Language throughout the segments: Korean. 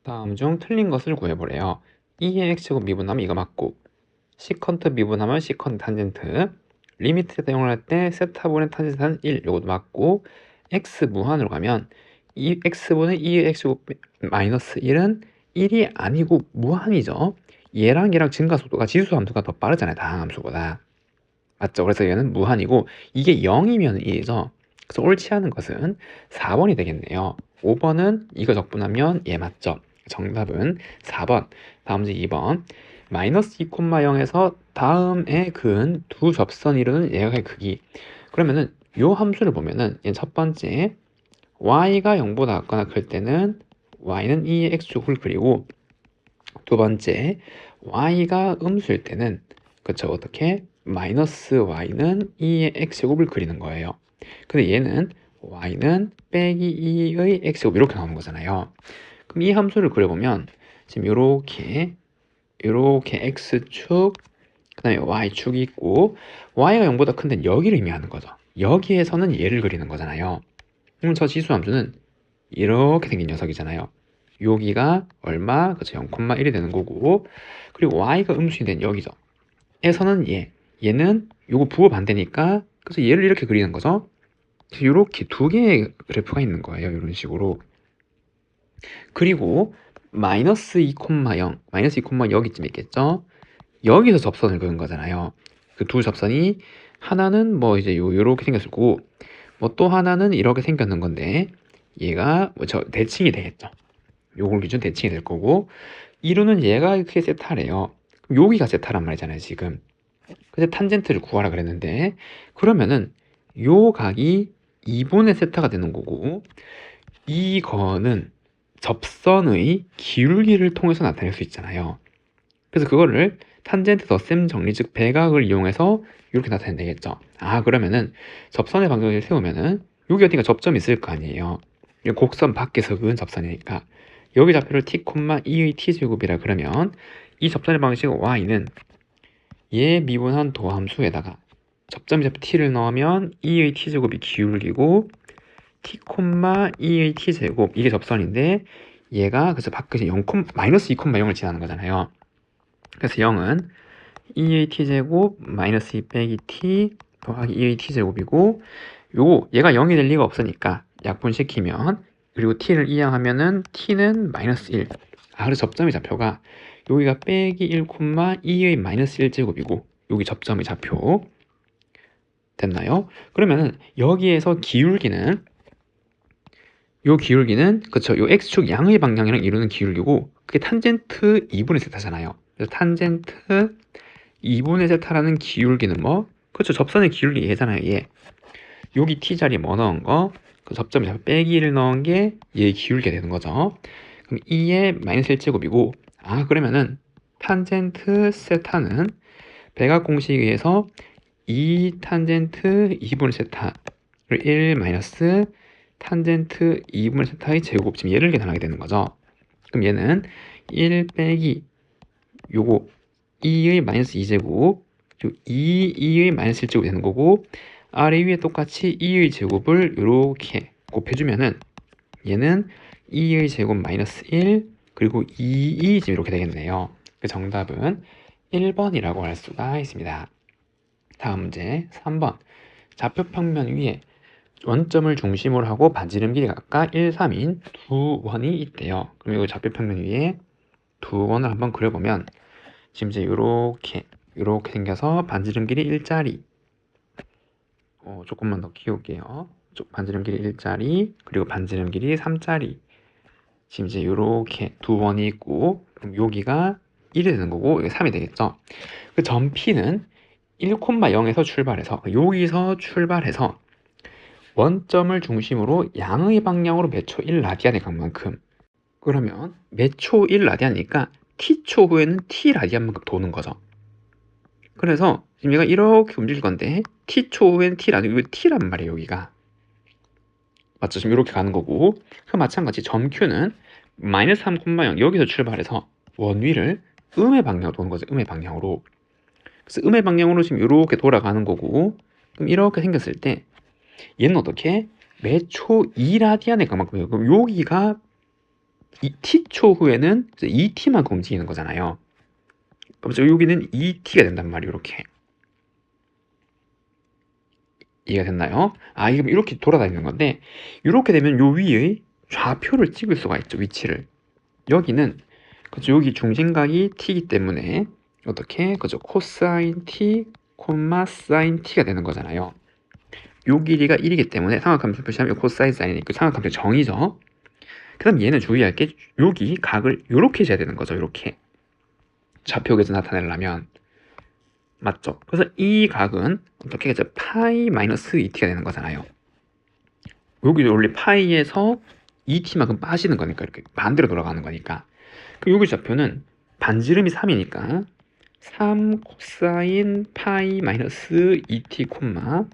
다음 중 틀린 것을 구해보래요. 2의 x제곱 미분하면 이거 맞고, 시컨트 미분하면 시컨트 탄젠트, 리미트 대응을 할 때 세타분의 탄젠트는 1, 요것도 맞고, x 무한으로 가면 이 x분의 2의 x제곱 마이너스 1은 1이 아니고 무한이죠. 얘랑 증가 속도가 지수 함수가 더 빠르잖아요. 다항 함수보다. 맞죠? 그래서 얘는 무한이고, 이게 0이면 1이죠. 그래서 옳지 않은 것은 4번이 되겠네요. 5번은 이거 적분하면 얘 맞죠? 정답은 4번. 다음 문제 2번. 마이너스 2,0에서 다음에 그은 두 접선이 이루는 예각의 크기. 그러면은 요 함수를 보면은 얘 첫 번째 y가 0보다 작거나 클 때는 y는 2의 x축을 그리고, 두 번째 y가 음수일 때는 그쵸, 어떻게 마이너스 y는 2의 x제곱을 그리는 거예요. 근데 얘는 y는 빼기 2의 x제곱 이렇게 나오는 거잖아요. 그럼 이 함수를 그려보면 지금 요렇게 x축 그 다음에 y축이 있고, y가 0보다 큰 데는 여기를 의미하는 거죠. 여기에서는 얘를 그리는 거잖아요. 그럼 저 지수 함수는 이렇게 생긴 녀석이잖아요. 여기가 얼마? 그쵸, 0,1이 되는 거고, 그리고 y가 음수인 데는 여기죠. 에서는 얘는 요거 부호 반대니까, 그래서 얘를 이렇게 그리는 거죠. 이렇게 두 개의 그래프가 있는 거예요. 이런 식으로. 그리고 마이너스 2,0, 마이너스 2, 여기쯤 있겠죠. 여기서 접선을 그은 거잖아요. 그 두 접선이 하나는 뭐 이제 요렇게 생겼을 거고, 뭐 또 하나는 이렇게 생겼는 건데, 얘가 뭐 저 대칭이 되겠죠. 요걸 기준 대칭이 될 거고, 이루는 얘가 그게 세타래요. 그럼 여기가 세타란 말이잖아요, 지금. 그래서 탄젠트를 구하라 그랬는데, 그러면은 요 각이 2분의 세타가 되는 거고, 이거는 접선의 기울기를 통해서 나타낼 수 있잖아요. 그래서 그거를 탄젠트 덧셈 정리, 즉 배각을 이용해서 이렇게 나타내면 되겠죠. 아, 그러면은 접선의 방정식을 세우면은 여기 어딘가 접점이 있을 거 아니에요. 곡선 밖에서 그은 접선이니까 여기 좌표를 t, 2의 t제곱이라 그러면 이 접선의 방식 y는 얘 미분한 도함수에다가 접점이 잡힌 t를 넣으면 2의 t제곱이 기울기고, t, 2의 t제곱 이게 접선인데, 얘가 그래서 밖에서 0, 마이너스 2,0을 지나는 거잖아요. 그래서 0은 2의 t제곱 마이너스 2 빼기 t 더하기 2의 t제곱이고, 얘가 0이 될 리가 없으니까 약분시키면, 그리고 t를 이항하면은 t는 마이너스 1. 그래서 접점의 좌표가 여기가 빼기 1, 2의 마이너스 1제곱이고 여기 접점의 좌표 됐나요? 그러면은 여기에서 기울기는, 그쵸, 요 x축 양의 방향이랑 이루는 기울기고, 그게 탄젠트 2분의 세타잖아요. 그래서 탄젠트 2분의 세타라는 기울기는 뭐? 그쵸, 접선의 기울기 얘잖아요, 얘. 여기 t 자리에 뭐 넣은 거? 그 접점에 빼기 1을 넣은 게 얘의 기울기가 되는 거죠. 그럼 2의 마이너스 1제곱이고, 그러면은 탄젠트 세타는 배각 공식에 의해서 2 탄젠트 2분의 세타를 1 마이너스 탄젠트 2분의 세타의 제곱, 지금 얘를 계산하게 되는 거죠. 그럼 얘는 1 빼기 요거 2의 마이너스 2제곱, 2의 마이너스 1제곱이 되는 거고, 아래 위에 똑같이 2의 제곱을 이렇게 곱해주면은 얘는 2의 제곱 마이너스 1 그리고 2 지금 이렇게 되겠네요. 그 정답은 1번이라고 할 수가 있습니다. 다음 문제 3번. 좌표 평면 위에 원점을 중심으로 하고 반지름 길이가 각각 1, 3인 두 원이 있대요. 그럼 이 좌표 평면 위에 두 원을 한번 그려보면 지금 이제 이렇게 생겨서 반지름 길이 1짜리, 조금만 더 키울게요. 반지름 길이 1짜리, 그리고 반지름 길이 3짜리. 지금 이제 이렇게 두 원이 있고, 그럼 여기가 1이 되는 거고, 여기 3이 되겠죠. 그 점 P는 1,0에서 출발해서, 여기서 출발해서 원점을 중심으로 양의 방향으로 매초 1라디안의 각만큼, 그러면 매초 1라디안이니까 t초 후에는 t라디안만큼 도는 거죠. 그래서 지금 얘가 이렇게 움직일 건데 t초 후에는 t라디안, 이거 t란 말이에요. 여기가 맞죠? 지금 이렇게 가는 거고, 그 마찬가지 점 Q는 마이너스 3,0 여기서 출발해서 원위를 음의 방향으로 도는 거죠. 음의 방향으로. 그래서 음의 방향으로 지금 이렇게 돌아가는 거고, 그럼 이렇게 생겼을 때 얘는 어떻게? 매초 2라디안의 각만큼이에요. 그럼 여기가 이 t초 후에는 2t만큼 움직이는 거잖아요. 그럼 여기는 2t가 된단 말이에요. 이렇게. 이해가 됐나요? 이렇게 돌아다니는 건데, 이렇게 되면 요 위의 좌표를 찍을 수가 있죠. 위치를. 여기는 그렇죠. 여기 중심각이 t이기 때문에 어떻게 그죠? 코사인 t, 사인 t가 되는 거잖아요. 요 길이가 1이기 때문에 삼각함수 표시하면 코사인 사인이 그 삼각함수 정이죠. 그 다음 얘는 주의할 게 여기 각을 요렇게 재야 되는 거죠. 요렇게 좌표에서 나타내려면 맞죠? 그래서 이 각은 어떻게 해서 파이 마이너스 2t가 되는 거잖아요. 여기 원래 파이에서 2t만큼 빠지는 거니까 이렇게 반대로 돌아가는 거니까. 그럼 여기 좌표는 반지름이 3이니까 3 코사인 파이 마이너스 2t 콤마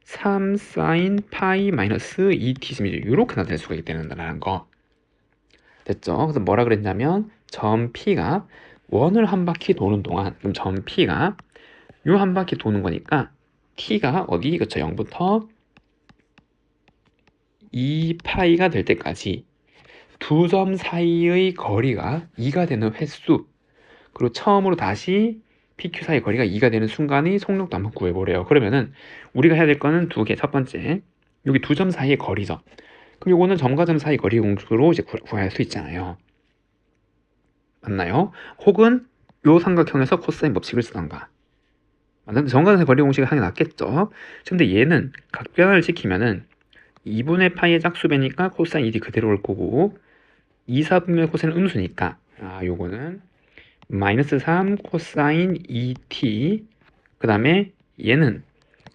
3 사인 파이 마이너스 2t 이렇게 나타낼 수가 있다는 거 됐죠? 그래서 뭐라 그랬냐면 점 P가 원을 한 바퀴 도는 동안 그럼 점 P가 요 한 바퀴 도는 거니까 T가 어디? 그쵸? 0부터 2파이가 될 때까지 두 점 사이의 거리가 2가 되는 횟수 그리고 처음으로 다시 PQ 사이 거리가 2가 되는 순간의 속력도 한번 구해보래요. 그러면은 우리가 해야 될 거는 두 개. 첫 번째 여기 두 점 사이의 거리죠. 그럼 요거는 점과 점 사이 거리 공식으로 이제 구할 수 있잖아요. 맞나요? 혹은 요 삼각형에서 코사인 법칙을 쓰던가. 맞는데 점과 점 사이 거리 공식을 하는 게 낫겠죠. 근데 얘는 각변화를 시키면은 2분의 파이의 짝수배니까 코사인 1이 그대로 올 거고 2, 4분의 코사인 음수니까 요거는 마이너스 3 코사인 2t 그 다음에 얘는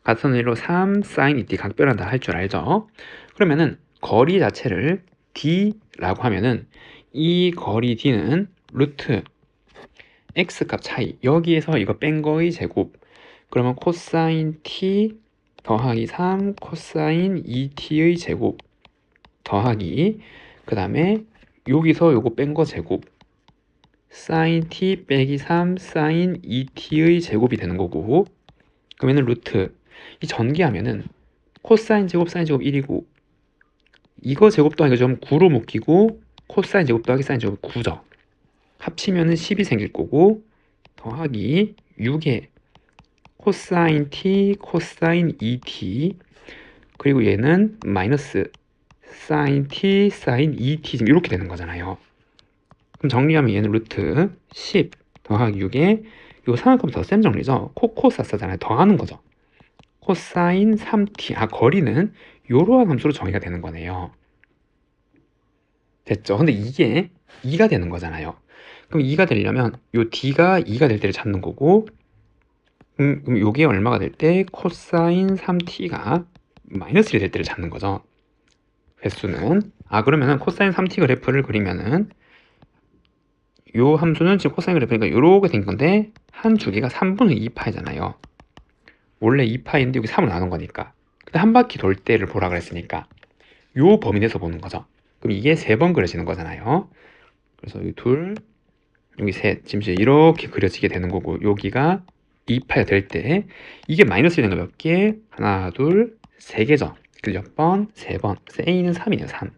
같은 의미로 3 사인 2t 각변환 할 줄 알죠? 그러면은 거리 자체를 d라고 하면은 이 거리 d는 루트 x값 차이 여기에서 이거 뺀 거의 제곱 그러면 코사인 t 더하기 3 코사인 2t의 제곱 더하기 그 다음에 여기서 요거 뺀 거 제곱 사인 t 빼기 3 사인 2t의 제곱이 되는 거고 그러면은 루트 이 전개하면은 코사인 제곱 사인 제곱 1이고 이거 제곱 더하기 좀 9로 묶이고 코사인 제곱 더하기 사인 제곱 9죠. 합치면은 10이 생길 거고 더하기 6에 코사인 t 코사인 2t 그리고 얘는 마이너스 사인 t 사인 2t 지금 이렇게 되는 거잖아요. 그럼 정리하면 얘는 루트 10 더하기 6에 이거 삼각하면 더 쌤 정리죠. 코사사잖아요. 더하는 거죠. 코사인 3t 거리는 이러한 함수로 정의가 되는 거네요. 됐죠? 근데 이게 2가 되는 거잖아요. 그럼 2가 되려면 요 d가 2가 될 때를 찾는 거고 그럼 요게 얼마가 될 때 코사인 3t가 마이너스 1이 될 때를 찾는 거죠. 횟수는 그러면은 코사인 3t 그래프를 그리면은 요 함수는 지금 코사인 그래프니까 요렇게 된 건데 한 주기가 3분의 2파이잖아요. 원래 2파인데 여기 3으로 나눈 거니까 근데 한 바퀴 돌 때를 보라 그랬으니까 요 범위 내에서 보는 거죠. 그럼 이게 3번 그려지는 거잖아요. 그래서 여기 둘 여기 셋 지금 이렇게 그려지게 되는 거고 여기가 2파이가 될 때 이게 마이너스 되는 거 몇 개? 하나 둘 세 개죠. 몇 번? 3번. 그래서 A는 3이네요. 3.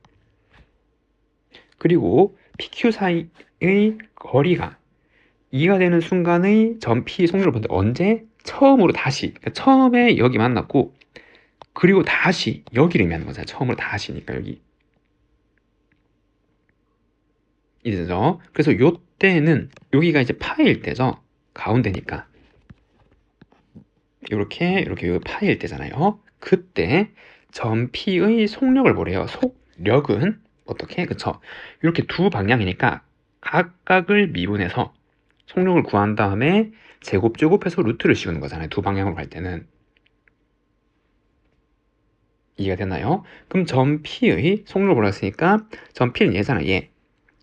그리고 PQ 사이의 거리가 2가 되는 순간의 점 P 속력을 보는데 언제? 처음으로 다시 그러니까 처음에 여기 만났고 그리고 다시 여기를 의미하는 거잖아요. 처음으로 다시니까 여기 이죠. 그래서 요때는 여기가 이제 파일 때죠. 가운데니까 이렇게 여기 파일 때잖아요. 그때 점 P의 속력을 보래요. 속력은 어떻게? 그쵸? 이렇게 두 방향이니까 각각을 미분해서 속력을 구한 다음에 제곱해서 루트를 씌우는 거잖아요. 두 방향으로 갈 때는. 이해가 됐나요? 그럼 점 P의 속력을 보라 했으니까 점 P는 얘잖아, 얘.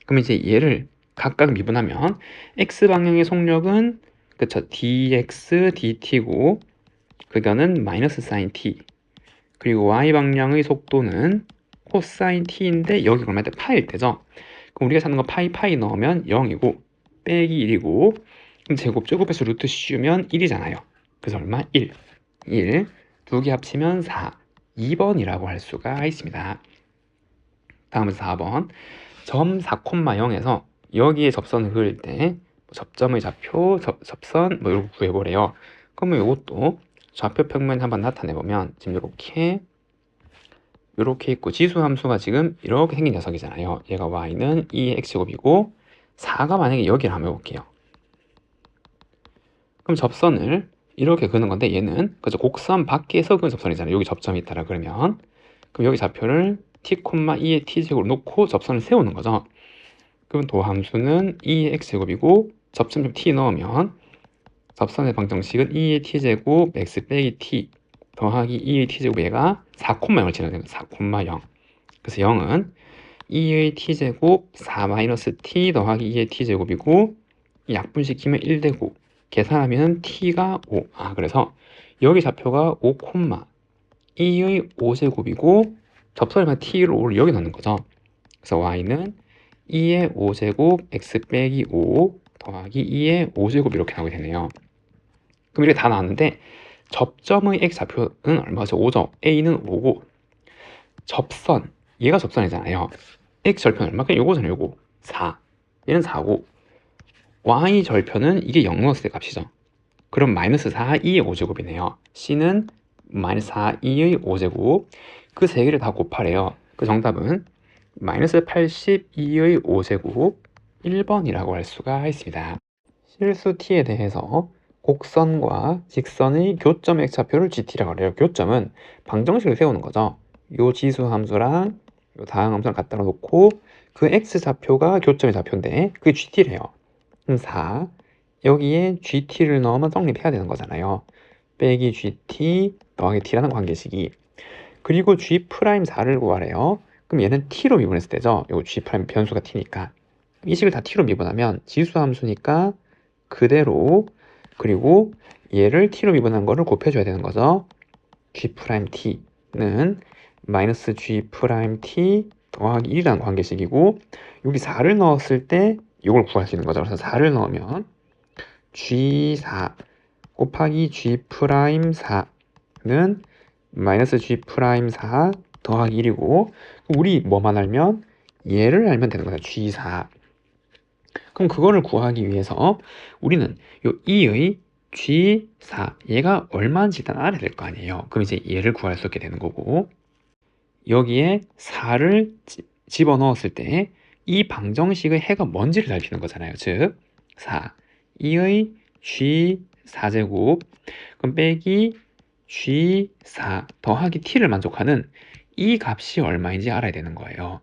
그럼 이제 얘를 각각 미분하면 X방향의 속력은 그쵸? dx, dt고 그거는 마이너스 사인 t 그리고 Y방향의 속도는 코사인 t인데 여기 얼마 때 파일 때죠? 그럼 우리가 찾는 거 파이 넣으면 0이고 빼기 1이고 그럼 제곱해서 루트 씌우면 1이잖아요. 그래서 얼마? 1. 두 개 합치면 4. 2번이라고 할 수가 있습니다. 다음은 4번. 점 4,0에서 여기에 접선을 그을 때 접점의 좌표, 접선 뭐 이렇게 구해보래요. 그러면 이것도 좌표 평면 한번 나타내보면 지금 이렇게 있고 지수 함수가 지금 이렇게 생긴 녀석이잖아요. 얘가 y는 2의 x제곱이고 4가 만약에 여기를 한번 해볼게요. 그럼 접선을 이렇게 그는 건데 얘는 그죠 곡선 밖에서 그은 접선이잖아요. 여기 접점이 있다라 그러면 그럼 여기 좌표를 t, 2의 t제곱으로 놓고 접선을 세우는 거죠. 그럼 도함수는 2의 x제곱이고 접점 t 넣으면 접선의 방정식은 2의 t제곱 x 빼기 t 더하기 2의 t제곱 얘가 4,0을 지나는 거예요. 4,0. 그래서 0은 2의 t제곱 4-t 더하기 2의 t제곱이고 약분시키면 1되고 계산하면 t가 5. 그래서 여기 좌표가 5, 2의 5제곱이고 접선에만 t를 5를 여기 넣는 거죠. 그래서 y는 2의 5제곱 x 빼기 5 더하기 2의 5제곱 이렇게 나오게 되네요. 그럼 이렇게 다 나왔는데 접점의 x 좌표는 얼마죠? 5죠. a는 5고 접선, 얘가 접선이잖아요. x 절편 얼마? 그냥 요거잖아요. 요거 4. 얘는 4고 y 절편은 이게 0 넣었을 때 값이죠. 그럼 마이너스 4, 2의 5제곱이네요. c는 마이너스 4, 2의 5제곱 그 세 개를 다 곱하래요. 그 정답은 마이너스 82의 5제곱 1번이라고 할 수가 있습니다. 실수 t에 대해서 곡선과 직선의 교점 x좌표를 gt라고 그래요. 교점은 방정식을 세우는 거죠. 요 지수 함수랑 요 다항 함수랑 갖다 놓고 그 x좌표가 교점의 좌표인데 그게 gt래요. 그럼 4 여기에 gt를 넣으면 성립해야 되는 거잖아요. 빼기 gt 더하기 t라는 관계식이 그리고 g'4를 구하래요. 그럼 얘는 t로 미분했을 때죠. 요 g' 변수가 t니까 이 식을 다 t로 미분하면 지수 함수니까 그대로 그리고 얘를 t로 미분한 거를 곱해줘야 되는 거죠. g't는 마이너스 g't 더하기 1이라는 관계식이고 여기 4를 넣었을 때 이걸 구할 수 있는 거죠. 그래서 4를 넣으면 g4 곱하기 g'4는 마이너스 g'4 더하기 1이고 우리 뭐만 알면 얘를 알면 되는 거죠. g4 그럼 그거를 구하기 위해서 우리는 요 2의 g4 얘가 얼마인지 일단 알아야 될 거 아니에요. 그럼 이제 얘를 구할 수 있게 되는 거고 여기에 4를 집어넣었을 때 이 방정식의 해가 뭔지를 살피는 거잖아요. 즉 4 2의 g4제곱 그럼 빼기 g4 더하기 t를 만족하는 이 값이 얼마인지 알아야 되는 거예요.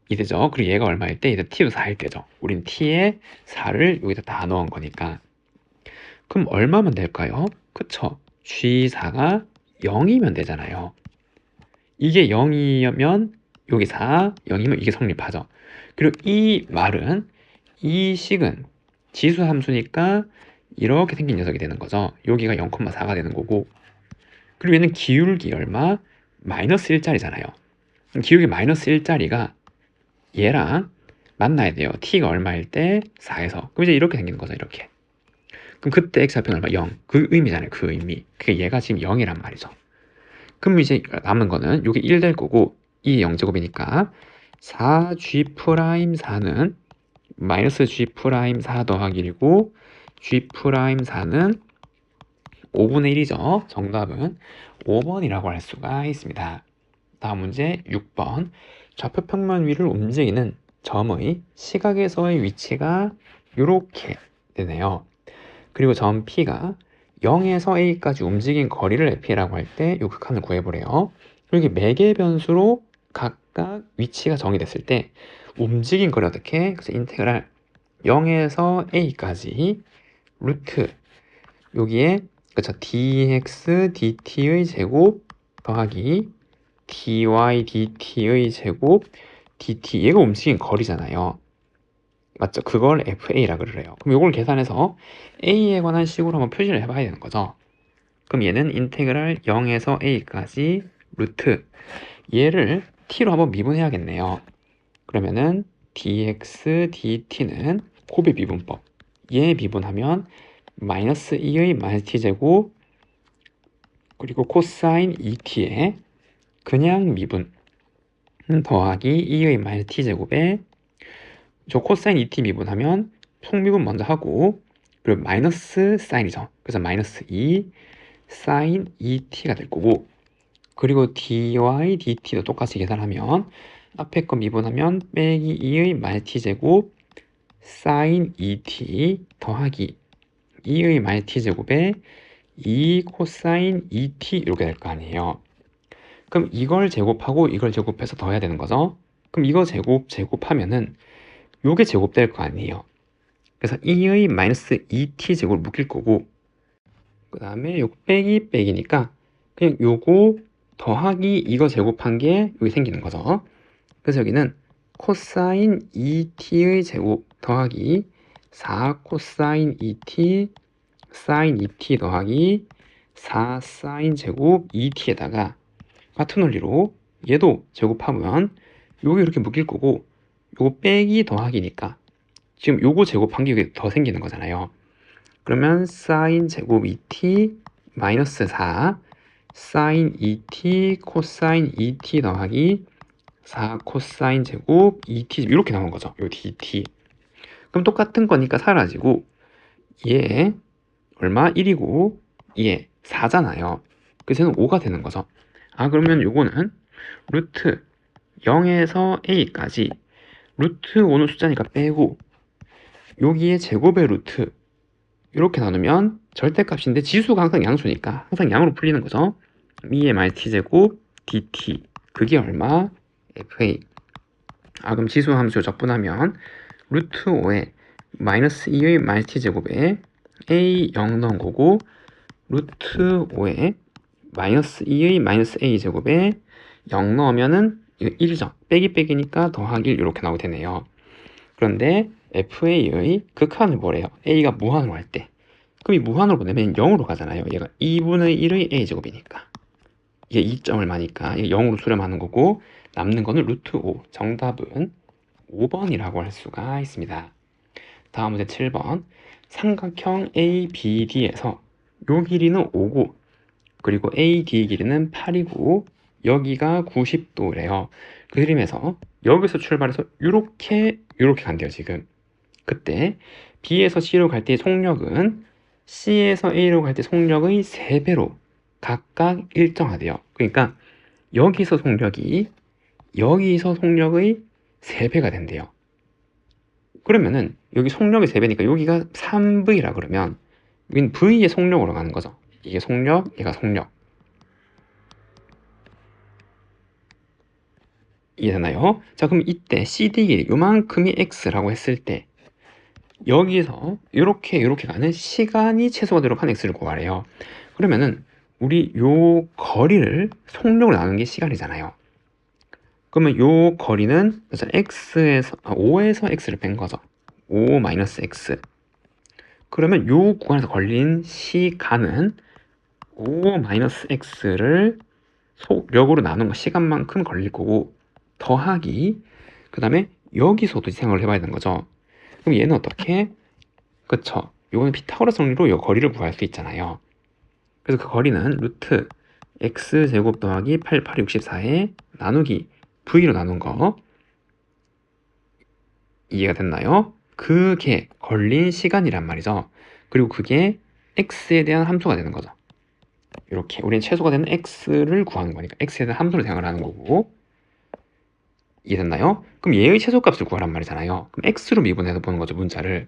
이되죠. 그리고 얘가 얼마일 때? 얘가 t로 4일 때죠. 우린 t에 4를 여기다 다 넣은 거니까. 그럼 얼마면 될까요? 그쵸? g4가 0이면 되잖아요. 이게 0이면 여기 4, 0이면 이게 성립하죠. 그리고 이 말은 이 식은 지수 함수니까 이렇게 생긴 녀석이 되는 거죠. 여기가 0,4가 되는 거고 그리고 얘는 기울기 얼마? 마이너스 1짜리잖아요. 기울기 마이너스 1짜리가 얘랑 만나야 돼요. t가 얼마일 때 4에서 그럼 이제 이렇게 생기는 거죠. 이렇게 그럼 그때 x좌표는 얼마? 0 그 의미잖아요. 그 의미 그게 얘가 지금 0이란 말이죠. 그럼 이제 남은 거는 이게 1 될 거고 이 0제곱이니까 4g'4는 마이너스 g'4 더하기 1이고 g'4는 5분의 1이죠. 정답은 5번이라고 할 수가 있습니다. 다음 문제 6번 좌표 평면 위를 움직이는 점의 시각에서의 위치가 이렇게 되네요. 그리고 점 P가 0에서 A까지 움직인 거리를 F라고 할 때 이 극한을 구해보래요. 이렇게 매개 변수로 각각 위치가 정의됐을 때 움직인 거리 어떻게? 그래서 인테그랄 0에서 A까지 루트 여기에 그렇죠 dx dt의 제곱 더하기 dy dt의 제곱 dt 얘가 움직인 거리잖아요. 맞죠? 그걸 FA라 그래요. 그럼 이걸 계산해서 A에 관한 식으로 한번 표시를 해봐야 되는 거죠. 그럼 얘는 인테그랄 0에서 A까지 루트 얘를 T로 한번 미분해야겠네요. 그러면은 dx dt는 곱의 미분법 얘 미분하면 마이너스 2의 마이너스 t제곱 그리고 코사인 2t의 그냥 미분 더하기 2의 마이너스 t제곱에 저 코사인 2t 미분하면 속미분 먼저 하고 그리고 마이너스 사인이죠. 그래서 마이너스 2 사인 2t가 될 거고 그리고 dy dt도 똑같이 계산하면 앞에 거 미분하면 빼기 2의 마이너스 t제곱 사인 2t 더하기 2의 마이너스 t제곱에 2 코사인 2t 이렇게 될 거 아니에요. 그럼 이걸 제곱하고 이걸 제곱해서 더해야 되는 거죠. 그럼 이거 제곱하면은 요게 제곱될 거 아니에요. 그래서 2의 마이너스 2t 제곱을 묶일 거고 그 다음에 요 빼기 빼기니까 그냥 요거 더하기 이거 제곱한 게 여기 생기는 거죠. 그래서 여기는 코사인 2t의 제곱 더하기 4 코사인 2t 사인 2t 더하기 4 사인 제곱 2t에다가 같은 원리로 얘도 제곱하면 요게 이렇게 묶일 거고 요거 빼기 더하기니까 지금 요거 제곱한 게 여기 더 생기는 거잖아요. 그러면 사인 제곱 2t 마이너스 4 사인 2t 코사인 2t 더하기 4 코사인 제곱 2t 이렇게 나온 거죠. 요 dt. 그럼 똑같은 거니까 사라지고 얘 얼마? 1이고 얘 4잖아요. 그래서 얘는 5가 되는 거죠. 아 그러면 요거는 루트 0에서 a까지 루트 5는 숫자니까 빼고 여기에 제곱의 루트 이렇게 나누면 절대값인데 지수가 항상 양수니까 항상 양으로 풀리는 거죠. 2의 마이너스 t제곱 dt 그게 얼마? fa. 아 그럼 지수 함수 적분하면 루트 5에 마이너스 2의 마이너스 t제곱에 a 0 넣은 거고 루트 5에 마이너스 2의 마이너스 a제곱에 0 넣으면은 이거 1이죠. 빼기 빼기니까 더하기 1 이렇게 나오게 되네요. 그런데 fa의 극한을 뭐래요? a가 무한으로 할 때. 그럼 이 무한으로 보내면 0으로 가잖아요. 얘가 2분의 1의 a제곱이니까. 이게 2점 얼마니까 이게 0으로 수렴하는 거고 남는 거는 루트 5. 정답은 5번이라고 할 수가 있습니다. 다음 문제 7번. 삼각형 ABD에서 요 길이는 5고 그리고 AD 길이는 8이고 여기가 90도래요. 그 그림에서 여기서 출발해서 이렇게 간대요 지금. 그때 B에서 C로 갈 때 속력은 C에서 A로 갈 때 속력의 3배로 각각 일정하대요. 그러니까 여기서 속력의 3배가 된대요. 그러면은 여기 속력의 3배니까 여기가 3V라 그러면 여기는 V의 속력으로 가는 거죠. 이게 속력, 얘가 속력. 이해되나요? 자 그럼 이때 CD 길이 요만큼이 X라고 했을 때 여기서 이렇게 가는 시간이 최소가 되도록 한 X를 구하래요. 그러면은 우리 요 거리를 속력으로 나누는 게 시간이잖아요. 그러면 요 거리는 X에서 5에서 X를 뺀 거죠. 5 마이너스 X. 그러면 요 구간에서 걸린 시간은 5 마이너스 X를 속력으로 나눈 거 시간만큼 걸릴 거고 더하기 그 다음에 여기서도 생각을 해봐야 되는 거죠. 그럼 얘는 어떻게? 그쵸? 요거는 피타고라스 정리로 요 거리를 구할 수 있잖아요. 그래서 그 거리는 루트 x제곱 더하기 8864에 나누기 v로 나눈 거 이해가 됐나요? 그게 걸린 시간이란 말이죠. 그리고 그게 x에 대한 함수가 되는 거죠. 이렇게 우리는 최소가 되는 x를 구하는 거니까 x에 대한 함수를 생각을 하는 거고 이해됐나요? 그럼 얘의 최소값을 구하란 말이잖아요. 그럼 x로 미분해서 보는 거죠, 문자를.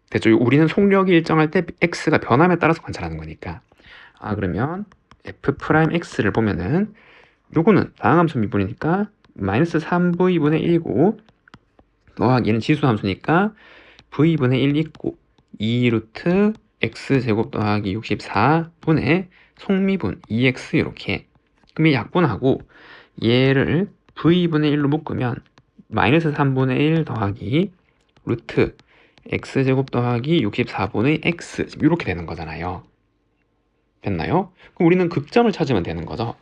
됐죠? 우리는 속력이 일정할 때 x가 변함에 따라서 관찰하는 거니까. 아 그러면 f'x를 보면은 요거는 다항함수 미분이니까 마이너스 3v분의 1이고 더하기 얘는 지수함수니까 v분의 1 있고 2루트 x제곱 더하기 64분의 속미분 2x 이렇게. 그럼 얘 약분하고 얘를 v분의 1로 묶으면 마이너스 3분의 1 더하기 루트 x제곱 더하기 64분의 x 이렇게 되는 거잖아요. 됐나요? 그럼 우리는 극점을 찾으면 되는 거죠.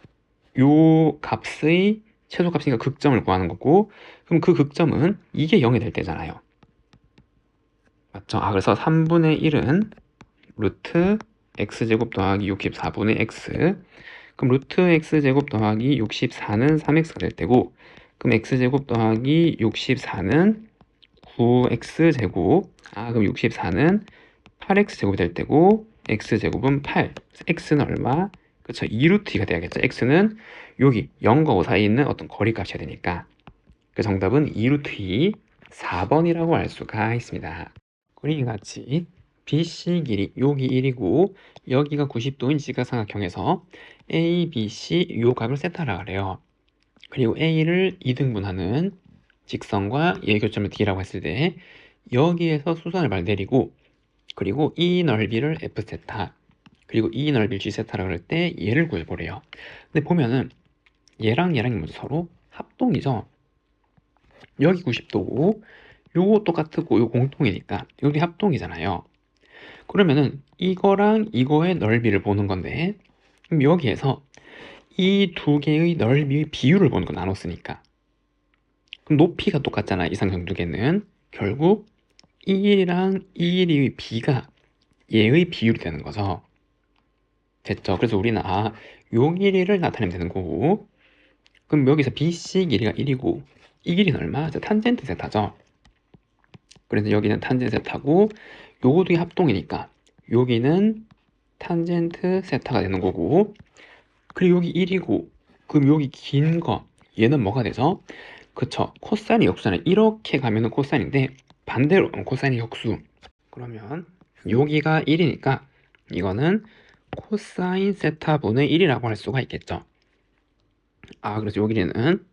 요 값의 최소값이니까 극점을 구하는 거고 그럼 그 극점은 이게 0이 될 때잖아요. 맞죠? 아 그래서 3분의 1은 루트 x제곱 더하기 64분의 x 그럼 루트 x제곱 더하기 64는 3x가 될 테고, 그럼 x제곱 더하기 64는 9x제곱, 그럼 64는 8x제곱이 될 테고, x제곱은 8. 그래서 x는 얼마? 그쵸, 2루트 2가 돼야겠죠. x는 여기 0과 5 사이에 있는 어떤 거리값이어야 되니까. 그 정답은 2루트 2, 4번이라고 알 수가 있습니다. 그림 같이 BC 길이 여기 1이고 여기가 90도인 지각삼각형에서 A, B, C 요 값을 세타라 그래요. 그리고 A를 2등분하는 직선과 얘 교점을 D라고 했을 때 여기에서 수선을 말 내리고, 그리고 이 넓이를 F 세타, 그리고 이 넓이를 G 세타라 그럴 때 얘를 구해보래요. 근데 보면은 얘랑 얘랑이 먼저 서로 합동이죠. 여기 90도고 요거 똑같고 요 공통이니까 여기 합동이잖아요. 그러면은 이거랑 이거의 넓이를 보는 건데, 그럼 여기에서 이 두 개의 넓이의 비율을 보는 거 나눴으니까, 그럼 높이가 똑같잖아. 이상형 두 개는 결국 이 길이랑 이 길이의 비가 얘의 비율이 되는 거죠. 됐죠? 그래서 우리는 요 길이를 나타내면 되는 거고, 그럼 여기서 BC 길이가 1이고 이 길이는 얼마? 탄젠트 세타죠. 그래서 여기는 탄젠트 세타고 요거도 합동이니까 여기는 탄젠트 세타가 되는 거고, 그리고 여기 1이고 그럼 여기 긴 거 얘는 뭐가 되죠? 그쵸, 코사인이 역수잖아요. 이렇게 가면은 코사인인데 반대로 코사인이 역수. 그러면 여기가 1이니까 이거는 코사인 세타분의 1이라고 할 수가 있겠죠. 그래서 여기는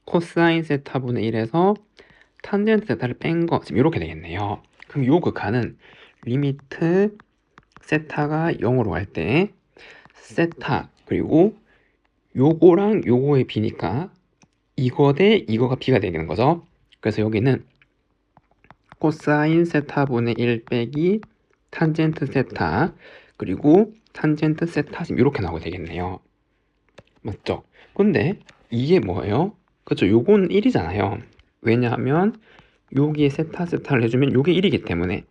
코사인 세타분의 1에서 탄젠트 세타를 뺀 거 지금 이렇게 되겠네요. 그럼 요 극한은 리미트 세타가 0으로 갈 때 세타 그리고 요거랑 요거의 비니까 이거 대 이거가 비가 되는 거죠. 그래서 여기는 코사인 세타분의 1 빼기 탄젠트 세타 그리고 탄젠트 세타 지금 이렇게 나오게 되겠네요. 맞죠? 근데 이게 뭐예요? 그쵸, 요건 1이잖아요. 왜냐하면 여기에 세타를 해주면 요게 1이기 때문에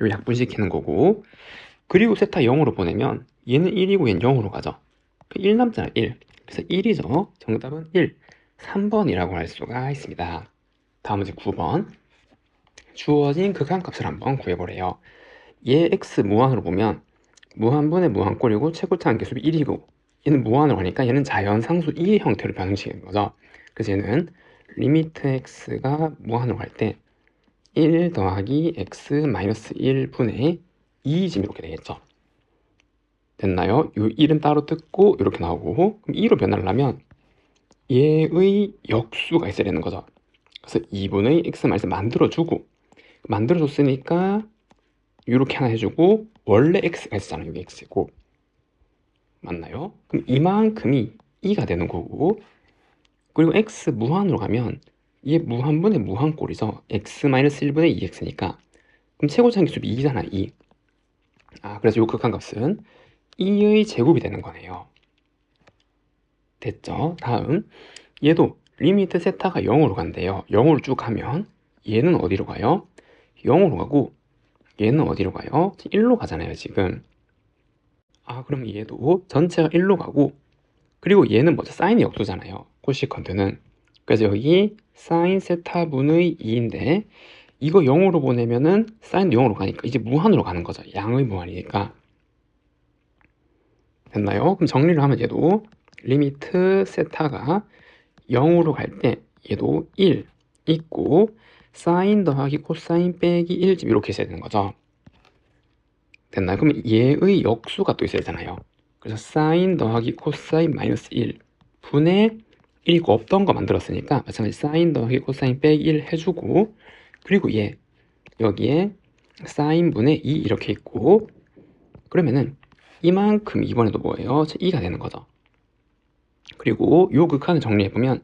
요 약분시키는 거고, 그리고 세타 0으로 보내면 얘는 1이고 얘는 0으로 가죠. 1 남잖아, 1. 그래서 1이죠. 정답은 1, 3번이라고 할 수가 있습니다. 다음은 이제 9번. 주어진 극한값을 한번 구해보래요. 얘 x 무한으로 보면 무한분의 무한꼴이고 최고차 한계수비 1이고, 얘는 무한으로 하니까 얘는 자연상수 2의 형태로 변형시키는 거죠. 그래서 얘는 리미트 x가 무한으로 갈 때 1 더하기 x 마이너스 1분의 2 지금 이렇게 되겠죠. 됐나요? 요 1은 따로 뜯고 이렇게 나오고, 그럼 2로 변하려면 얘의 역수가 있어야 되는 거죠. 그래서 2분의 x 마이너스 만들어줬으니까 이렇게 하나 해주고, 원래 x가 있었잖아요. 여기 x고 맞나요? 그럼 이만큼이 2가 되는 거고, 그리고 x 무한으로 가면 얘 무한분의 무한꼴이죠. x-1분의 2x니까 그럼 최고차 한계수비 2잖아. 2. 그래서 요 극한값은 2의 제곱이 되는 거네요. 됐죠? 다음 얘도 리미트 세타가 0으로 간대요. 0으로 쭉 가면 얘는 어디로 가요? 0으로 가고 얘는 어디로 가요? 1로 가잖아요 지금. 그럼 얘도 전체가 1로 가고, 그리고 얘는 뭐죠? 사인의 역수잖아요. 코시컨트는. 그래서 여기 사인 세타분의 2인데 이거 0으로 보내면은 사인도 0으로 가니까 이제 무한으로 가는 거죠. 양의 무한이니까. 됐나요? 그럼 정리를 하면 얘도 리미트 세타가 0으로 갈 때 얘도 1 있고 사인 더하기 코사인 빼기 1 지금 이렇게 있어야 되는 거죠. 됐나요? 그럼 얘의 역수가 또 있어야 되잖아요. 그래서 사인 더하기 코사인 마이너스 1 분의 1 있고 없던 거 만들었으니까 마찬가지 사인 더하기 코사인 빼기 1 해주고, 그리고 얘 여기에 사인 분의 2 이렇게 있고, 그러면은 이만큼 이번에도 뭐예요? 2가 되는 거죠. 그리고 요 극한을 정리해보면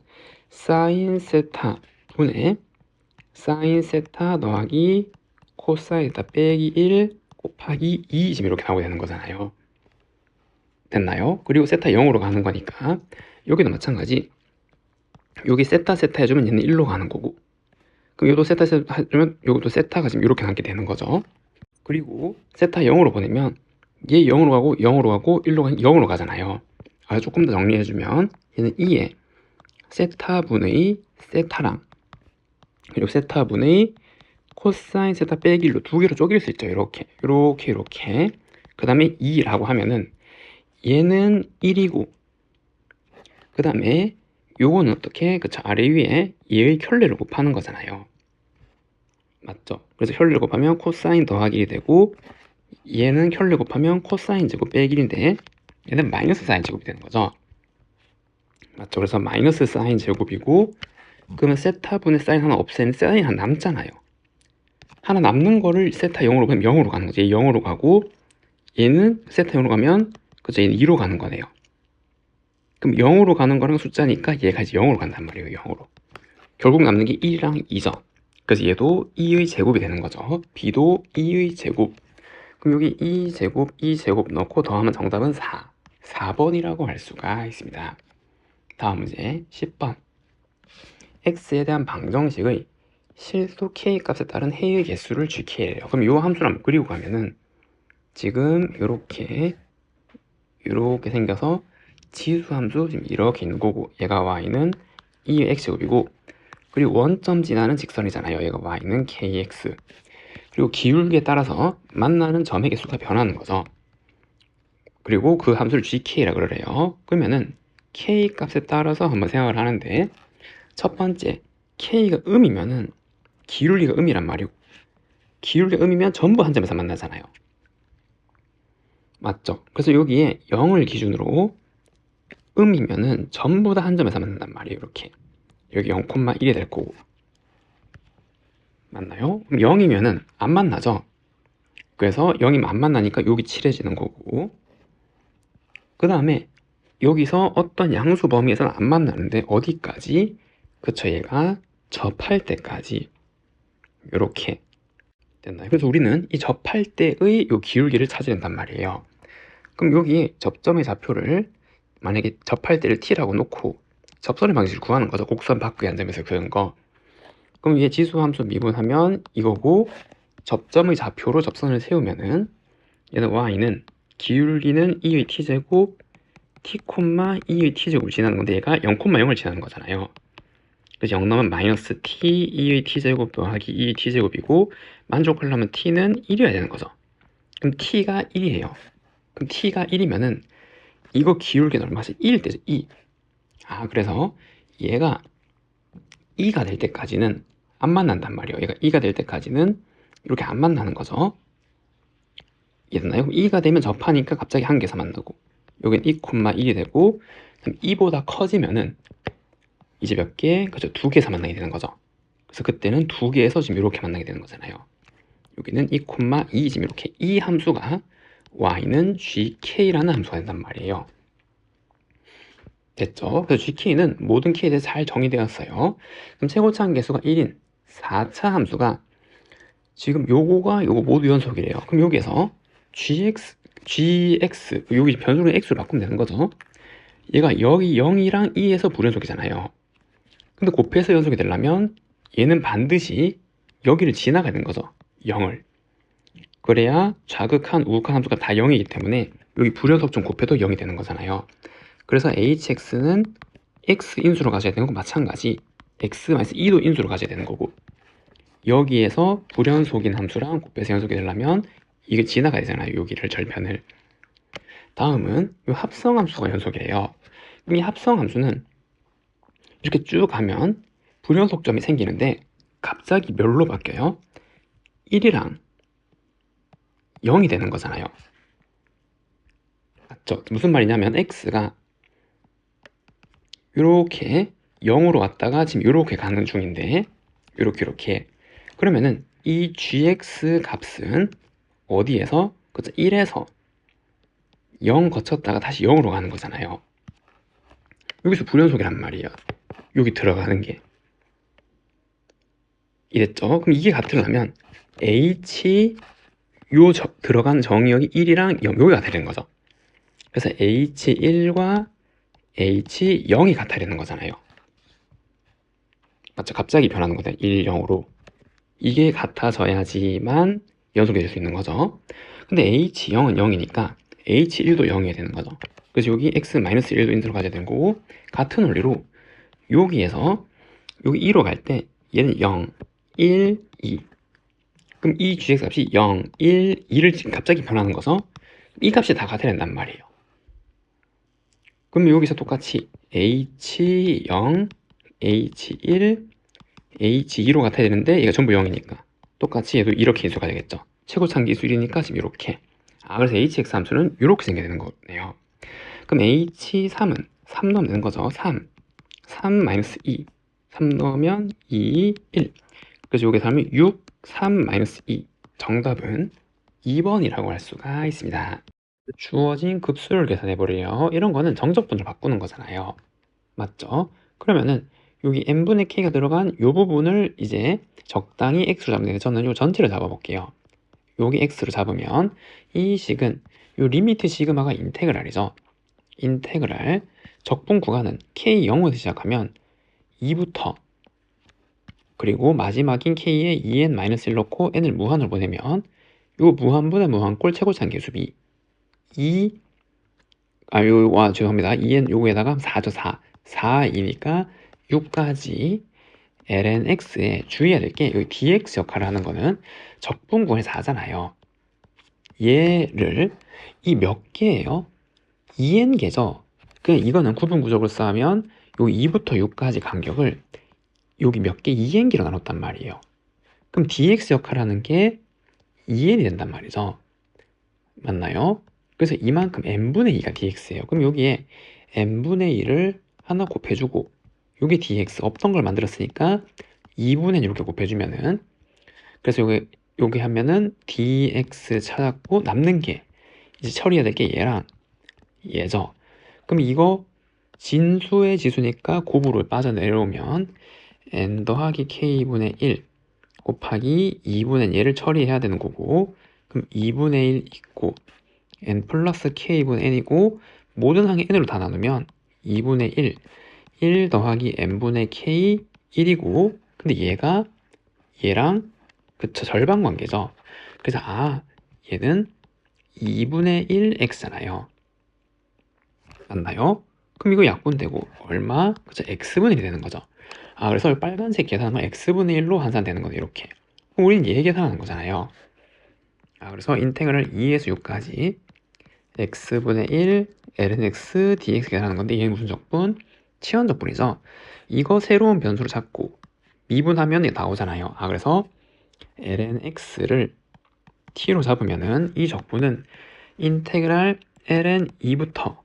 사인 세타 분의 사인 세타 더하기 코사인 세타 빼기 1 곱하기 2 지금 이렇게 나오게 되는 거잖아요. 됐나요? 그리고 세타 0으로 가는 거니까 여기도 마찬가지. 여기 세타 해주면 얘는 1로 가는 거고, 그럼 요도 세타 해주면 요것도 세타가 지금 이렇게 남게 되는 거죠. 그리고 세타 0으로 보내면 얘 0으로 가고 0으로 가고 1로 가니 0으로 가잖아요. 조금 더 정리해주면 얘는 2에 세타분의 세타랑 그리고 세타분의 코사인 세타 빼기 1로 두 개로 쪼갤 수 있죠. 이렇게 그 다음에 2라고 하면은 얘는 1이고 그 다음에 요거는 어떻게? 그쵸, 아래 위에 얘의 켤레를 곱하는 거잖아요. 맞죠? 그래서 켤레를 곱하면 코사인 더하기 1이 되고 얘는 켤레 곱하면 코사인 제곱 빼기 1인데 얘는 마이너스 사인 제곱이 되는 거죠. 맞죠? 그래서 마이너스 사인 제곱이고 그러면 세타분의 사인 하나 없애는 사인 하나 남잖아요. 하나 남는 거를 세타 0으로 가면 0으로 가는 거지. 0으로 가고 얘는 세타 0으로 가면 그죠? 얘는 2로 가는 거네요. 그럼 0으로 가는 거랑 숫자니까 얘가 이제 0으로 간단 말이에요. 0으로. 결국 남는 게 1이랑 2죠. 그래서 얘도 2의 제곱이 되는 거죠. b도 2의 제곱. 그럼 여기 2제곱, 2제곱 넣고 더하면 정답은 4. 4번이라고 할 수가 있습니다. 다음 문제 10번. x에 대한 방정식의 실수 k 값에 따른 해의 개수를 gk래요. 그럼 이 함수를 한번 그리고 가면은 지금 이렇게 생겨서 지수 함수 지금 이렇게 있는 거고 얘가 y는 2의 x제곱이고 그리고 원점 지나는 직선이잖아요. 얘가 y는 kx 그리고 기울기에 따라서 만나는 점의 개수가 변하는 거죠. 그리고 그 함수를 gk라 그러래요. 그러면은 k 값에 따라서 한번 생각을 하는데 첫 번째 k가 음이면은 기울기가 음이란 말이고 기울기가 음이면 전부 한 점에서 만나잖아요. 맞죠? 그래서 여기에 0을 기준으로 음이면은 전부 다 한 점에서 만난단 말이에요. 이렇게 여기 0,1이 될 거고 맞나요? 그럼 0이면은 안 만나죠? 그래서 0이면 안 만나니까 여기 칠해지는 거고 그 다음에 여기서 어떤 양수 범위에서는 안 만나는데 어디까지? 그쵸, 얘가 접할 때까지 이렇게 됐나요? 그래서 우리는 이 접할 때의 요 기울기를 찾아야 된단 말이에요. 그럼 여기 접점의 좌표를 만약에 접할 때를 t라고 놓고 접선의 방식을 구하는 거죠. 곡선 밖의 한 점에서 그은 거. 그럼 얘 지수함수 미분하면 이거고 접점의 좌표로 접선을 세우면은 얘는 y는 기울기는 2의 t제곱 t, 2의 t제곱을 지나는 건데 얘가 0,0을 지나는 거잖아요. 그래서 0 나오면 마이너스 t 2의 t제곱 더하기 2의 t제곱이고 만족하려면 t는 1이어야 되는 거죠. 그럼 t가 1이에요. 그럼 t가 1이면은 이거 기울기는 얼마지? 2일 때죠. 2. 그래서 얘가 2가 될 때까지는 안 만난단 말이에요. 얘가 2가 될 때까지는 이렇게 안 만나는 거죠. 이해됐나요? 2가 되면 접하니까 갑자기 한 개에서 만나고 여긴 2,1이 되고 2보다 커지면은 이제 몇 개? 그죠? 두 개에서 만나게 되는 거죠. 그래서 그때는 두 개에서 지금 이렇게 만나게 되는 거잖아요. 여기는 2,2 지금 이렇게 이 함수가 y는 gk라는 함수가 된단 말이에요. 됐죠? 그래서 gk는 모든 k에 대해서 잘 정의되었어요. 그럼 최고차항 개수가 1인 4차 함수가 지금 요거 모두 연속이래요. 그럼 여기에서 gx 여기 변수를 x로 바꾸면 되는 거죠. 얘가 여기 0이랑 2에서 불연속이잖아요. 근데 곱해서 연속이 되려면 얘는 반드시 여기를 지나가야 되는 거죠. 0을. 그래야 좌극한 우극한 함수가 다 0이기 때문에 여기 불연속 좀 곱해도 0이 되는 거잖아요. 그래서 hx는 x 인수로 가져야 되는 거 마찬가지 x-2도 인수로 가져야 되는 거고 여기에서 불연속인 함수랑 곱해서 연속이 되려면 이게 지나가야 되잖아요. 여기를 절편을. 다음은 이 합성함수가 연속이래요. 그럼 이 합성함수는 이렇게 쭉 가면 불연속점이 생기는데 갑자기 몇로 바뀌어요? 1이랑 0이 되는 거잖아요. 맞죠? 무슨 말이냐면 x가 이렇게 0으로 왔다가 지금 이렇게 가는 중인데 이렇게 그러면은 이 gx 값은 어디에서? 그쵸? 1에서 0 거쳤다가 다시 0으로 가는 거잖아요. 여기서 불연속이란 말이에요. 여기 들어가는 게 이랬죠? 그럼 이게 같으려면 h 들어간 정의역이 1이랑 0 여기가 되는 거죠. 그래서 h1과 h0이 같아야 되는 거잖아요. 맞죠? 갑자기 변하는 거죠. 1, 0으로. 이게 같아져야지만 연속이 될 수 있는 거죠. 근데 h0은 0이니까 h1도 0이 되는 거죠. 그래서 여기 x-1도 인수로 가져야 되는 거고, 같은 원리로 여기에서 여기 2로 갈 때 얘는 0, 1, 2. 그럼 이 gx 값이 0, 1, 2를 지금 갑자기 변하는 거죠. 이 값이 다 같아야 된단 말이에요. 그럼 여기서 똑같이 h0, h1, h2로 같아야 되는데 얘가 전부 0이니까 똑같이 얘도 이렇게 인수가 되겠죠. 최고차항 기술이니까 지금 이렇게. 그래서 hx 함수는 이렇게 생겨야 되는 거네요. 그럼 h3은 3 넣으면 되는 거죠. 3-2. 3 넣으면 2, 1. 그래서 여기서 하면 6, 3-2. 정답은 2번이라고 할 수가 있습니다. 주어진 급수를 계산해보래요. 이런 거는 정적분을 바꾸는 거잖아요. 맞죠? 그러면은 여기 n분의 k가 들어간 이 부분을 이제 적당히 x로 잡는 게, 저는 이 전체를 잡아볼게요. 여기 x로 잡으면 이 식은 이 리미트 시그마가 인테그랄이죠. 인테그랄 적분 구간은 k0에서 시작하면 2부터 그리고 마지막인 k에 2n-1 넣고 n을 무한으로 보내면 요 무한분의 무한꼴 최고차항 계수비 죄송합니다. 2n 요거에다가 4죠. 4이니까 6까지 lnx에 주의해야 될 게 여기 dx 역할을 하는 거는 적분구간의 4잖아요. 얘를 이 몇 개예요? 2n개죠. 그냥 이거는 구분구적으로 쌓으면 여기 2부터 6까지 간격을 여기 몇 개 2n개로 나눴단 말이에요. 그럼 dx 역할을 하는 게 2n이 된단 말이죠. 맞나요? 그래서 이만큼 n분의 2가 dx예요. 그럼 여기에 n분의 2를 하나 곱해주고 여기 dx 없던 걸 만들었으니까 2분의 이렇게 곱해주면은, 그래서 여기 하면은 dx 찾았고 남는 게 이제 처리해야 될 게 얘랑 얘죠. 그럼 이거 진수의 지수니까 곱으로 빠져내려오면 n 더하기 k분의 1 곱하기 2분의 얘를 처리해야 되는 거고, 그럼 2분의 1 있고 n 플러스 k분의 n이고 모든 항이 n으로 다 나누면 2분의 1 더하기 n분의 k 1이고, 근데 얘가 얘랑 그쵸 절반 관계죠. 그래서 얘는 2분의 1 x잖아요. 맞나요? 그럼 이거 약분되고 얼마? 그쵸, x분의 1이 되는 거죠. 그래서 빨간색 계산은 x분의 1로 환산되는 거죠. 이렇게. 그럼 우리는 얘 계산하는 거잖아요. 그래서 인테그랄 2에서 6까지 x분의 1 lnx dx 계산하는 건데, 얘는 무슨 적분? 치환 적분이죠. 이거 새로운 변수로 잡고 미분하면 나오잖아요. 그래서 lnx를 t로 잡으면은 이 적분은 인테그랄 ln2부터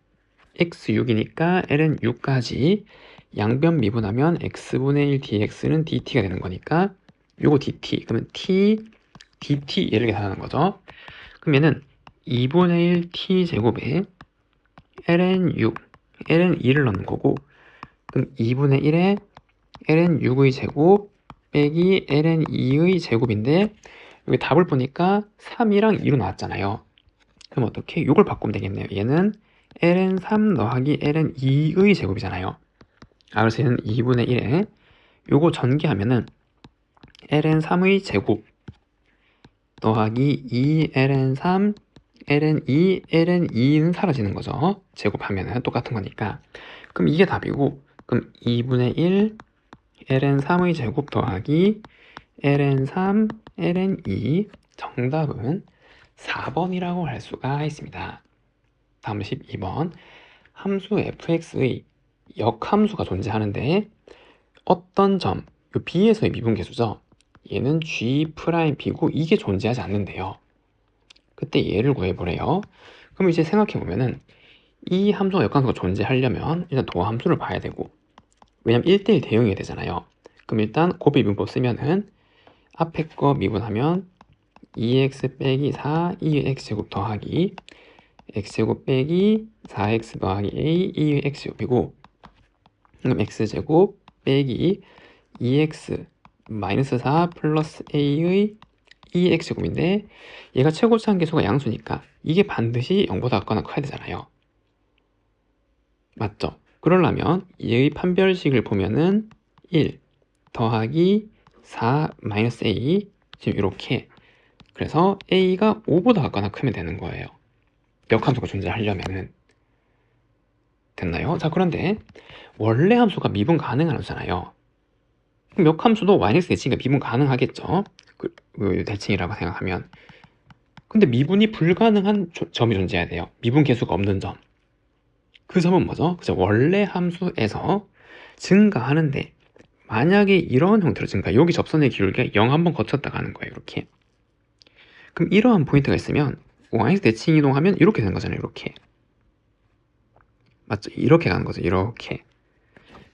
x6이니까 ln6까지 양변 미분하면 x분의 1 dx는 dt가 되는 거니까 요거 dt, 그러면 dt 얘를 계산하는 거죠. 그럼 얘는 2분의 1 t제곱에 ln6, ln2를 넣는 거고, 그럼 2분의 1에 ln6의 제곱 빼기 ln2의 제곱인데 여기 답을 보니까 3이랑 2로 나왔잖아요. 그럼 어떻게? 이걸 바꾸면 되겠네요. 얘는 ln3 더하기 ln2의 제곱이잖아요. 그래서 얘는 2분의 1에 요거 전개하면은 ln3의 제곱 더하기 2ln3 ln2 ln2는 사라지는 거죠. 제곱하면은 똑같은 거니까. 그럼 이게 답이고, 그럼 2분의 1 ln3의 제곱 더하기 ln3 ln2, 정답은 4번이라고 할 수가 있습니다. 다음 12번. 함수 fx의 역함수가 존재하는데 어떤 점, 요 b에서의 미분계수죠. 얘는 g'b고 이게 존재하지 않는데요. 그때 얘를 구해보래요. 그럼 이제 생각해보면은 이 함수가 역함수가 존재하려면 일단 도함수를 봐야 되고, 왜냐면 1대1 대응이 되잖아요. 그럼 일단 곱의 미분법 쓰면은 앞에 거 미분하면 2x 빼기 4 2의 x제곱 더하기 x제곱 빼기 4x 더하기 a 2의 x제곱이고, 그럼 x제곱 빼기 2x 마이너스 4 플러스 a의 2의 x제곱인데 얘가 최고차항 계수가 양수니까 이게 반드시 0보다 같거나 커야 되잖아요. 맞죠? 그러려면 얘의 판별식을 보면은 1 더하기 4 마이너스 a, 지금 이렇게, 그래서 a가 5보다 같거나 크면 되는 거예요. 몇 함수가 존재하려면은. 됐나요? 자, 그런데 원래 함수가 미분 가능한 함수잖아요. 그럼 몇 함수도 yx 대칭이니까 미분 가능하겠죠? 그 대칭이라고 생각하면. 근데 미분이 불가능한 점이 존재해야 돼요. 미분 계수가 없는 점. 그 점은 뭐죠? 그죠? 원래 함수에서 증가하는데 만약에 이런 형태로 증가, 여기 접선의 기울기가 0 한번 거쳤다가 하는 거예요. 이렇게. 그럼 이러한 포인트가 있으면 yx 대칭 이동하면 이렇게 되는 거잖아요. 이렇게. 맞죠? 이렇게 가는 거죠. 이렇게.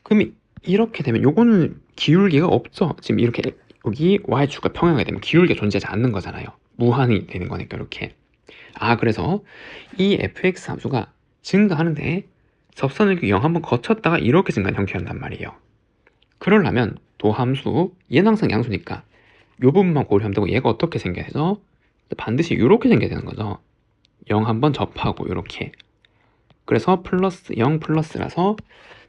그럼 이렇게 되면 요거는 기울기가 없죠. 지금 이렇게 여기 y축과 평행하게 되면 기울기가 존재하지 않는 거잖아요. 무한이 되는 거니까 이렇게. 그래서 이 fx 함수가 증가하는데 접선을 0 한번 거쳤다가 이렇게 증가한 형태란단 말이에요. 그러려면 도함수, 얘는 항상 양수니까 요 부분만 고려하면 되고 얘가 어떻게 생겨야 되죠? 반드시 이렇게 생겨야 되는 거죠. 0 한번 접하고 이렇게. 그래서 플러스 0 플러스라서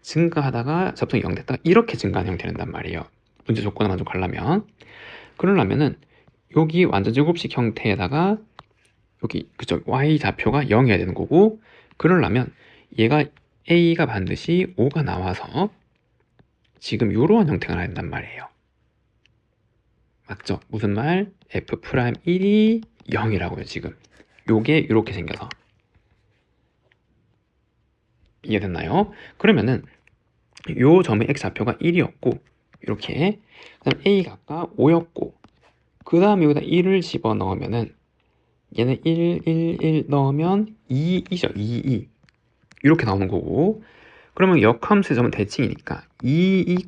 증가하다가 접선이 0 됐다가 이렇게 증가하는 형태를 된단 말이에요. 문제 조건을 만족하려면. 그러려면은 여기 완전 제곱식 형태에다가 여기 그쪽 y 좌표가 0이어야 되는 거고, 그러려면 얘가 a가 반드시 5가 나와서 지금 이러한 형태가 나야 된단 말이에요. 맞죠? 무슨 말? f'1이 0이라고요. 지금 요게 이렇게 생겨서. 이해됐나요? 그러면은 요 점의 x 좌표가 1이었고 이렇게, 그 다음 a가 아까 5였고, 그 다음에 여기다 1을 집어넣으면은 얘는 1, 1, 1 넣으면 2, 2죠. 2, 2 이렇게 나오는 거고, 그러면 역함수의 점은 대칭이니까 2, 2,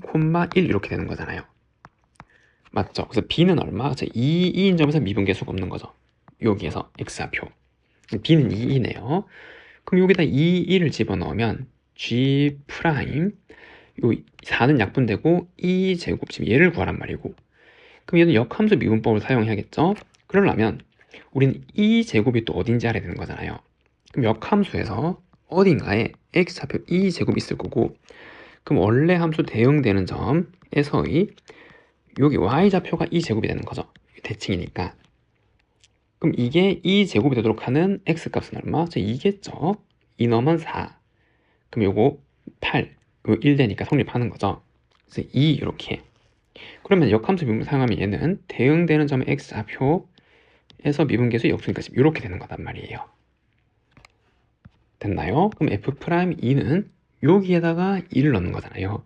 1 이렇게 되는 거잖아요. 맞죠? 그래서 b는 얼마? 2, 2인 점에서 미분계수가 없는 거죠. 여기에서 x좌표 b는 2, 2네요. 그럼 여기다 2, 2를 집어넣으면 g 프라임, 요 4는 약분되고 2제곱, 지금 얘를 구하란 말이고, 그럼 얘는 역함수 미분법을 사용해야겠죠? 그러려면 우리는 2제곱이 또 어딘지 알아야 되는 거잖아요. 그럼 역함수에서 어딘가에 x좌표 2제곱이 있을 거고, 그럼 원래 함수 대응되는 점에서의 여기 y좌표가 2제곱이 되는 거죠. 대칭이니까. 그럼 이게 2제곱이 되도록 하는 x값은 얼마? 2겠죠? 2 넣으면 4. 그럼 요거 8, 요 1 되니까 성립하는 거죠. 그래서 2 이렇게. 그러면 역함수 미분 사용하면 얘는 대응되는 점의 x좌표에서 미분계수 역수니까 지금 이렇게 되는 거단 말이에요. 됐나요? 그럼 f'2는 여기에다가 2를 넣는 거잖아요.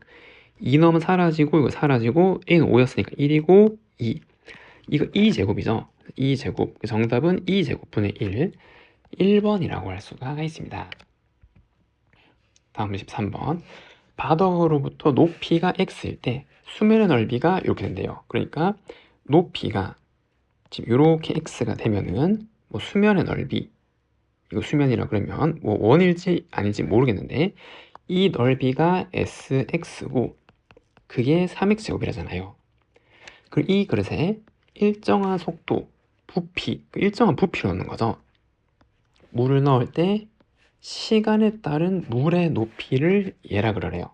2 넣으면 사라지고 이거 사라지고 a는 5였으니까 1이고 2. 이거 2제곱이죠. 2제곱. 정답은 2제곱분의 1. 1번이라고 할 수가 있습니다. 다음 13번. 바닥으로부터 높이가 x일 때 수면의 넓이가 이렇게 된대요. 그러니까 높이가 지금 이렇게 x가 되면은 뭐 수면의 넓이, 이거 수면이라 그러면 뭐 원일지 아닌지 모르겠는데 이 넓이가 sx고 그게 3x제곱이라잖아요. 그리고 이 그릇에 일정한 속도, 부피, 일정한 부피를 넣는 거죠. 물을 넣을 때 시간에 따른 물의 높이를 얘라 그러래요.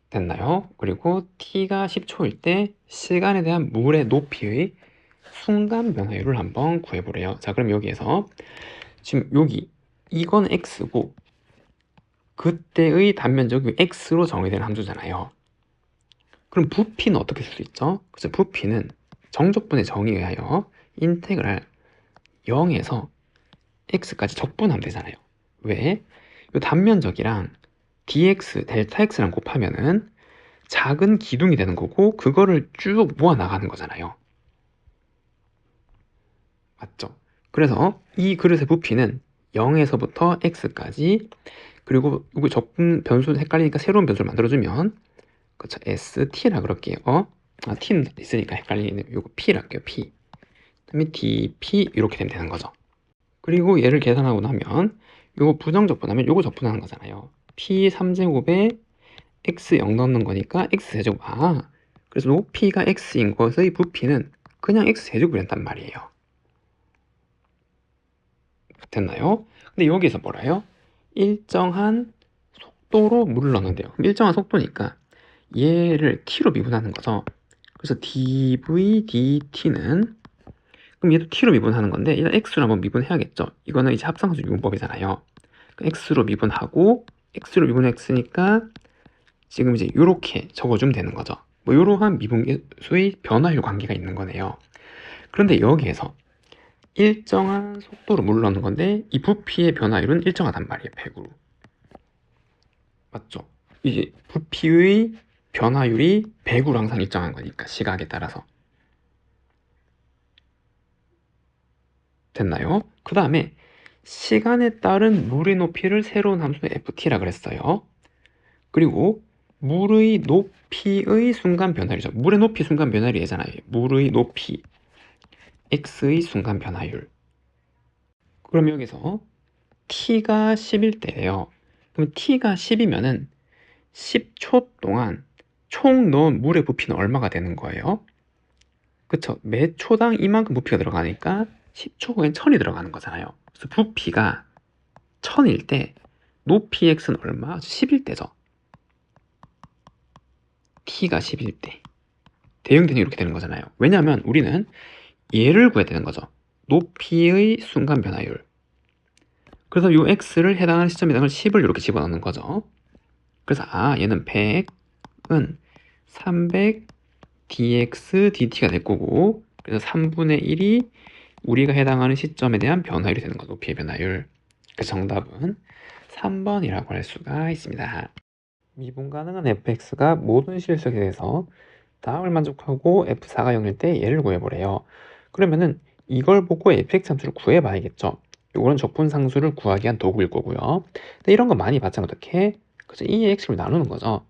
됐나요? 그리고 t가 10초일 때 시간에 대한 물의 높이의 순간 변화율을 한번 구해보래요. 자, 그럼 여기에서 지금 여기 이건 x고 그때의 단면적이 x로 정의된 함수잖아요. 그럼 부피는 어떻게 쓸 수 있죠? 그래서 부피는 정적분의 정의에 의하여 인테그랄 0에서 x까지 적분하면 되잖아요. 왜? 이 단면적이랑 dx, 델타 x랑 곱하면은 작은 기둥이 되는 거고 그거를 쭉 모아 나가는 거잖아요. 맞죠? 그래서 이 그릇의 부피는 0에서부터 x까지, 그리고 이거 적분 변수 헷갈리니까 새로운 변수를 만들어주면 그렇죠, st라 그럴게요. t는 있으니까 헷갈리는 이거 p라 할게요. p 그다음에 dp 이렇게 되면 되는 거죠. 그리고 얘를 계산하고 나면 이거 부정적분하면 이거 적분하는 거잖아요. p 3제곱에 x 0 넣는 거니까 x 제곱. 그래서 높이가 x인 것의 부피는 그냥 x 제곱이란단 말이에요. 됐나요? 근데 여기서 뭐라요? 일정한 속도로 물을 넣는데요. 그럼 일정한 속도니까 얘를 t로 미분하는 거죠. 그래서 dv dt는 그럼 얘도 t로 미분하는 건데 일단 x로 한번 미분해야겠죠. 이거는 이제 합상수 미분법이잖아요. x로 미분하고 x로 미분 x니까 지금 이제 이렇게 적어주면 되는 거죠. 뭐 이러한 미분계수의 변화율 관계가 있는 거네요. 그런데 여기에서 일정한 속도로 물러가는 건데 이 부피의 변화율은 일정하단 말이에요. 100으로. 맞죠? 이제 부피의 변화율이 100으로 항상 일정한 거니까 시각에 따라서. 됐나요? 그 다음에 시간에 따른 물의 높이를 새로운 함수 ft라 그랬어요. 그리고 물의 높이의 순간 변화율이죠. 물의 높이 순간 변화율이 얘잖아요. 물의 높이 x의 순간 변화율. 그럼 여기서 t가 10일 때예요. 그럼 t가 10이면은 10초 동안 총 넣은 물의 부피는 얼마가 되는 거예요? 그쵸? 매 초당 이만큼 부피가 들어가니까 10초 후엔 1000이 들어가는 거잖아요. 그래서 부피가 1000일 때 높이 x는 얼마? 10일 때죠. t가 10일 때. 대응되니 이렇게 되는 거잖아요. 왜냐하면 우리는 얘를 구해야 되는 거죠. 높이의 순간 변화율. 그래서 이 x를 해당하는 시점에 해당하는 10을 이렇게 집어넣는 거죠. 그래서 얘는 100은 300 dx dt가 될 거고, 그래서 3분의 1이 우리가 해당하는 시점에 대한 변화율이 되는 거죠. 높이의 변화율. 그 정답은 3번이라고 할 수가 있습니다. 미분 가능한 fx가 모든 실수에 대해서 다음을 만족하고 f4가 0일 때 얘를 구해보래요. 그러면은 이걸 보고 fx 함수를 구해봐야겠죠. 이거는 적분상수를 구하기 위한 도구일 거고요. 근데 이런 거 많이 봤잖아. 어떻게? 그래서 2의 x를 나누는 거죠.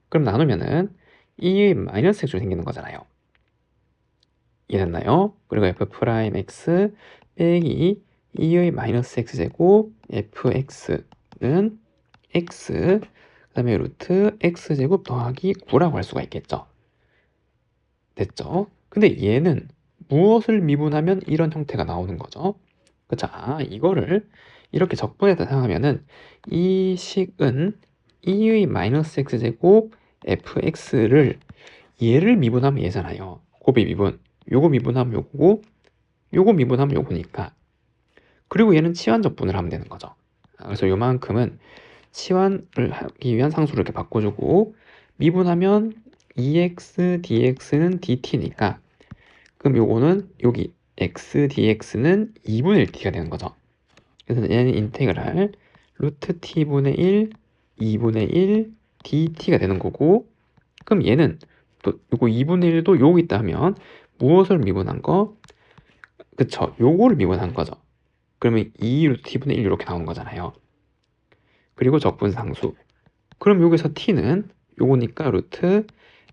그럼 나누면은 2의 마이너스 x로 생기는 거잖아요. 이해됐나요? 그리고 f'x 빼기 2의 마이너스 x제곱 fx는 x 그 다음에 루트 x제곱 더하기 9라고 할 수가 있겠죠. 됐죠? 근데 얘는 무엇을 미분하면 이런 형태가 나오는 거죠? 그쵸? 이거를 이렇게 적분해서 생각하면은 이 식은 2의 마이너스 x제곱 fx를 얘를 미분하면 얘잖아요. 곱의 미분. 요거 미분하면 요거고 요거 미분하면 요거니까. 그리고 얘는 치환적분을 하면 되는 거죠. 그래서 요만큼은 치환을 하기 위한 상수를 이렇게 바꿔주고 미분하면 2x dx는 dt니까 그럼 요거는 여기 x dx는 2분의 1t가 되는 거죠. 그래서 얘는 인테그랄 루트 t분의 1 2분의 1 dt가 되는 거고, 그럼 얘는 또 요거 2분의 1도 요거 있다 하면 무엇을 미분한 거? 그쵸, 요거를 미분한 거죠. 그러면 2 루트 t분의 1 이렇게 나오는 거잖아요. 그리고 적분상수. 그럼 여기서 t는 요거니까 루트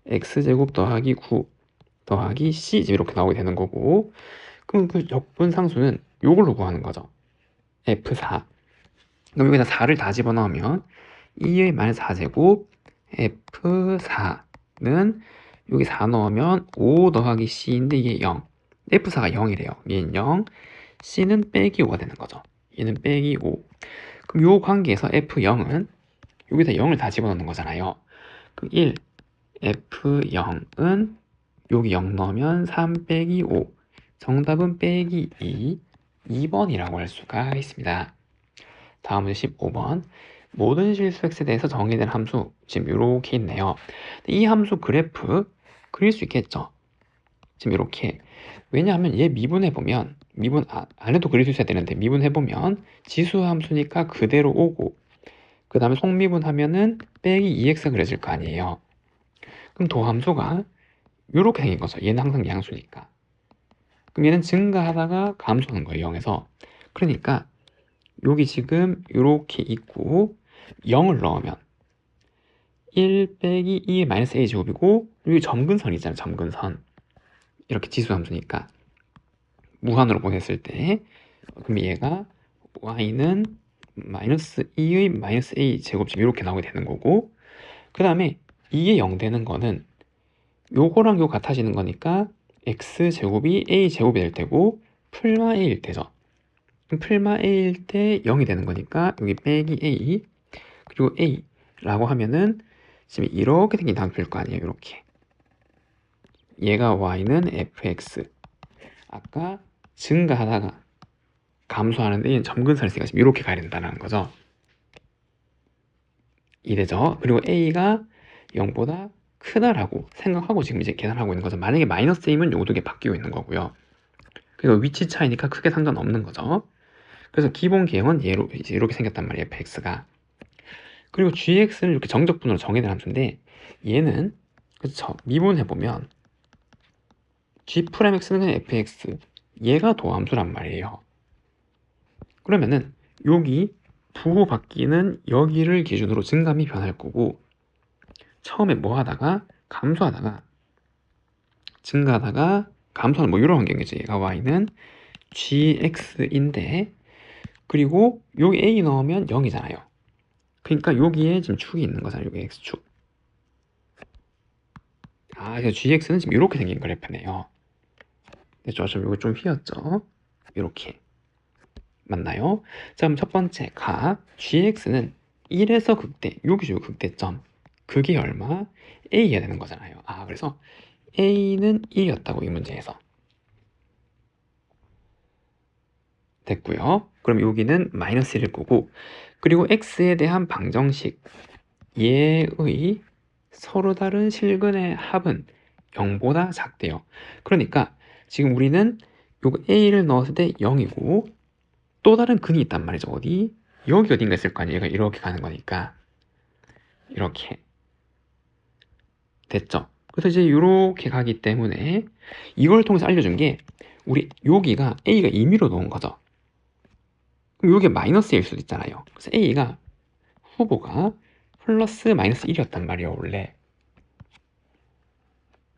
x제곱 더하기 9 더하기 c 이렇게 나오게 되는 거고, 그럼 그 적분상수는 요걸로 구하는 거죠. f4. 그럼 여기다 4를 다 집어넣으면 2의 마이너스 4제곱 f4는 여기 4 넣으면 5 더하기 c인데 이게 0. f4가 0이래요. 얘는 0, c는 빼기 5가 되는 거죠. 얘는 빼기 5. 그럼 요 관계에서 f0은 여기다 0을 다 집어넣는 거잖아요. 그럼 1, f0은 여기 0 넣으면 3 빼기 5. 정답은 빼기 2, 2번이라고 할 수가 있습니다. 다음은 15번. 모든 실수 x에 대해서 정의된 함수 지금 이렇게 있네요. 이 함수 그래프 그릴 수 있겠죠? 지금 이렇게. 왜냐하면 얘 미분해보면 미분 안 해도 그릴 수 있어야 되는데 미분해보면 지수 함수니까 그대로 오고 그 다음에 속미분하면은 빼기 2x가 그려질 거 아니에요. 그럼 도함수가 이렇게 생긴 거죠. 얘는 항상 양수니까. 그럼 얘는 증가하다가 감소하는 거예요. 0에서. 그러니까 여기 지금 이렇게 있고 0을 넣으면 1 빼기 2의 마이너스 a 제곱이고 여기 점근선이 있잖아요. 점근선. 이렇게 지수함수니까 무한으로 보냈을 때 그럼 얘가 y는 마이너스 2의 마이너스 a 제곱쯤 이렇게 나오게 되는 거고, 그 다음에 이게 0 되는 거는 요거랑 요 같아지는 거니까 x 제곱이 a 제곱이 될 테고 풀마 a일 때죠. 풀마 a일 때 0이 되는 거니까 여기 빼기 a 그리고 a라고 하면은 지금 이렇게 생긴 다음표일 거 아니에요. 이렇게 얘가 y는 fx, 아까 증가하다가 감소하는데 얘는 점근선이니까 지금 이렇게 가야 된다는 거죠. 이래죠. 그리고 a가 0보다 크다라고 생각하고 지금 이제 계산하고 있는 거죠. 만약에 마이너스 a면 요 두 개 바뀌고 있는 거고요. 그리고 위치 차이니까 크게 상관없는 거죠. 그래서 기본 계형은 얘로 이제 이렇게 생겼단 말이에요. fx가. 그리고 gx는 이렇게 정적분으로 정해진 함수인데 얘는 그쵸 미분해보면 g'x는 그냥 fx 얘가 도함수란 말이에요. 그러면은 여기 부호 바뀌는 여기를 기준으로 증감이 변할 거고 처음에 뭐 하다가 감소하다가 증가하다가 감소하는 뭐 이런 환경이죠. 얘가 y는 gx인데 그리고 여기 a 넣으면 0이잖아요. 그러니까 여기에 지금 축이 있는 거잖아요. 여기 x축. 그래서 gx는 지금 이렇게 생긴 그래프네요. 됐죠? 이거 좀 휘었죠? 이렇게. 맞나요? 자, 그럼 첫 번째 각 gx는 1에서 극대, 여기죠, 극대점. 그게 얼마? a여야 되는 거잖아요. 그래서 a는 1이었다고 이 문제에서. 됐고요. 그럼 여기는 마이너스 1일 거고 그리고 x에 대한 방정식 얘의 서로 다른 실근의 합은 0보다 작대요. 그러니까 지금 우리는 요거 a를 넣었을 때 0이고 또 다른 근이 있단 말이죠. 어디? 여기 어딘가 있을 거 아니에요. 얘가 이렇게 가는 거니까 이렇게 됐죠. 그래서 이제 이렇게 가기 때문에 이걸 통해서 알려준 게 우리 여기가 a가 임의로 넣은 거죠. 그럼 이게 마이너스일 수도 있잖아요. 그래서 a가 후보가 플러스 마이너스 1이었단 말이에요. 원래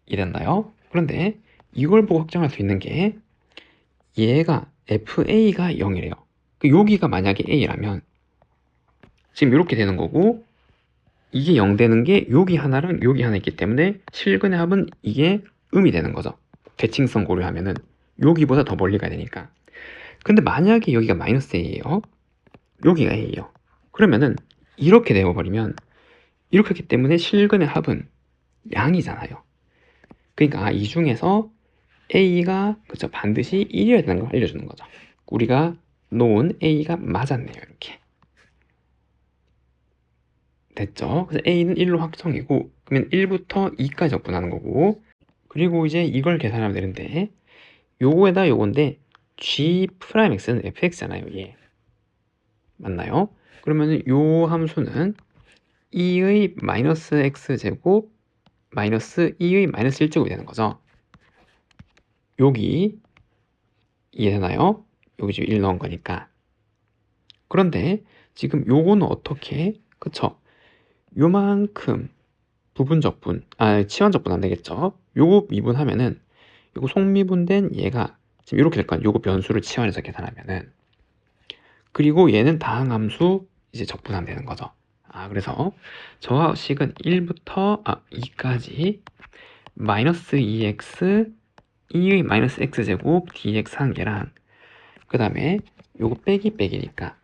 이랬나요? 그런데 이걸 보고 확정할 수 있는 게 얘가 fa가 0이래요. 여기가 만약에 a라면 지금 이렇게 되는 거고 이게 0 되는 게 여기 하나랑 여기 하나 있기 때문에 실근의 합은 이게 음이 되는 거죠. 대칭성 고려하면은 여기보다 더 멀리 가야 되니까. 근데 만약에 여기가 마이너스 a예요. 여기가 a예요. 그러면은 이렇게 되어버리면 이렇게 했기 때문에 실근의 합은 양이잖아요. 그러니까 이 중에서 a가 그쵸 반드시 1이어야 되는 걸 알려주는 거죠. 우리가 놓은 a가 맞았네요. 이렇게 됐죠. 그래서 a는 1로 확정이고 그러면 1부터 2까지 적분하는 거고 그리고 이제 이걸 계산하면 되는데 요거에다 요건데 g'x는 fx잖아요. 얘 맞나요? 그러면 요 함수는 2의 마이너스 x제곱 마이너스 2의 마이너스 1제곱이 되는 거죠. 여기 이해되나요? 여기 지금 1 넣은 거니까. 그런데 지금 요거는 어떻게? 그쵸? 요만큼 부분적분, 치환적분 안 되겠죠? 요거 미분하면은 요거 속미분된 얘가 지금 이렇게 될 거 아니에요. 요거 변수를 치환해서 계산하면은 그리고 얘는 다항함수 이제 적분하면 되는 거죠. 그래서 저 식은 1부터 2까지 마이너스 2x 2의 마이너스 x제곱 dx 한 개랑 그 다음에 요거 빼기 빼기니까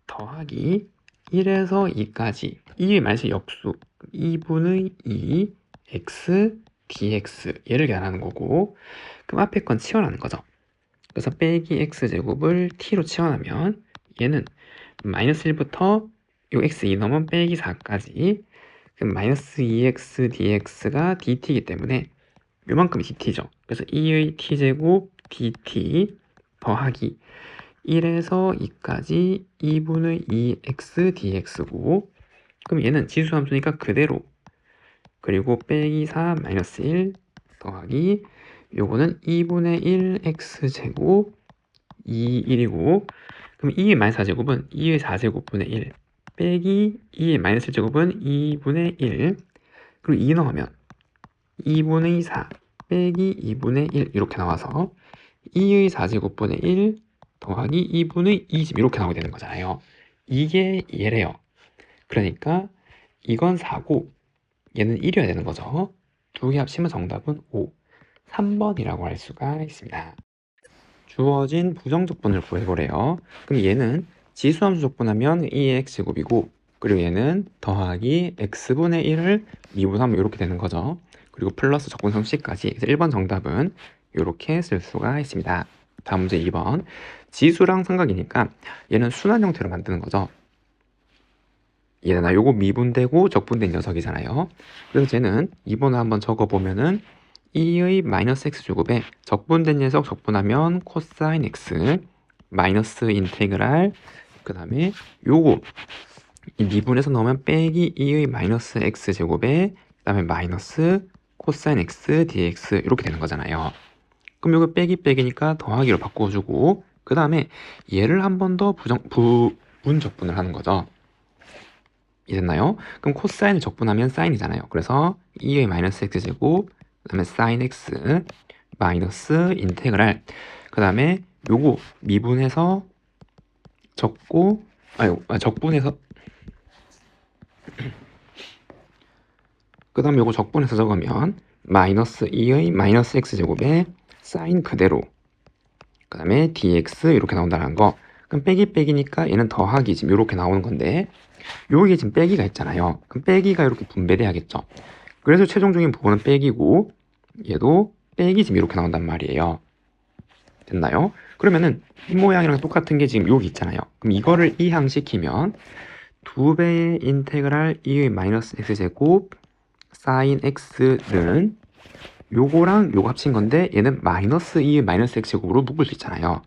더하기 1에서 2까지 2의 마이너스 역수 2분의 2 x dx 얘를 계산하는 거고 그럼 앞에 건 치환하는 거죠. 그래서 빼기 x제곱을 t로 치환하면 얘는 마이너스 1부터 요 x 2 넣으면 빼기 4까지 그럼 마이너스 2x dx가 dt이기 때문에 요만큼이 dt죠. 그래서 2의 t제곱 dt 더하기 1에서 2까지 2분의 2x dx고 그럼 얘는 지수함수니까 그대로 그리고 빼기 4 마이너스 1 더하기 요거는 2분의 1 x제곱 2 1이고 그럼 2의 마이너스 4제곱은 2의 4제곱분의 1 빼기 2의 마이너스 1제곱은 2분의 1 그리고 2 넣으면 2분의 4 빼기 2분의 1 이렇게 나와서 2의 4제곱분의 1 더하기 2분의 20 이렇게 나오게 되는 거잖아요. 이게 얘래요. 그러니까 이건 4고 얘는 1이어야 되는 거죠. 두 개 합치면 정답은 5, 3번이라고 할 수가 있습니다. 주어진 부정적분을 구해보래요. 그럼 얘는 지수함수 적분하면 2x제곱이고 그리고 얘는 더하기 x분의 1을 미분하면 이렇게 되는 거죠. 그리고 플러스 적분 성씨까지. 그래서 1번 정답은 이렇게 쓸 수가 있습니다. 다음 문제 2번. 지수랑 삼각이니까 얘는 순환 형태로 만드는 거죠. 얘나 요거 미분되고 적분된 녀석이잖아요. 그래서 쟤는 2번을 한번 적어보면은 2의 마이너스 x제곱에 적분된 녀석 적분하면 코사인 x 마이너스 인테그랄, 그 다음에 요거 이 미분에서 넣으면 빼기 2의 마이너스 x제곱에 그 다음에 마이너스 코사인 x dx 이렇게 되는 거잖아요. 그럼 요거 빼기 빼기니까 더하기로 바꿔주고, 그 다음에 얘를 한 번 더 부분 적분을 하는 거죠. 이해됐나요? 그럼 코사인을 적분하면 사인이잖아요. 그래서 2의 마이너스 x제곱, 그 다음에 사인 x 마이너스 인테그랄, 그 다음에 요거 미분해서 적고, 적분해서, 그 다음에 요거 적분해서 적으면 마이너스 2의 마이너스 x제곱에 사인 그대로, 그 다음에 dx 이렇게 나온다는 거. 그럼 빼기 빼기니까 얘는 더하기 지금 이렇게 나오는 건데, 여기에 지금 빼기가 있잖아요. 그럼 빼기가 이렇게 분배돼야겠죠. 그래서 최종적인 부분은 빼기고 얘도 빼기 지금 이렇게 나온단 말이에요. 됐나요? 그러면은 이 모양이랑 똑같은 게 지금 여기 있잖아요. 그럼 이거를 이항시키면 2배의 인테그랄 2의 마이너스 x제곱 사인 x는 요거랑 요거 합친 건데 얘는 마이너스 2의 마이너스 x제곱으로 묶을 수 있잖아요.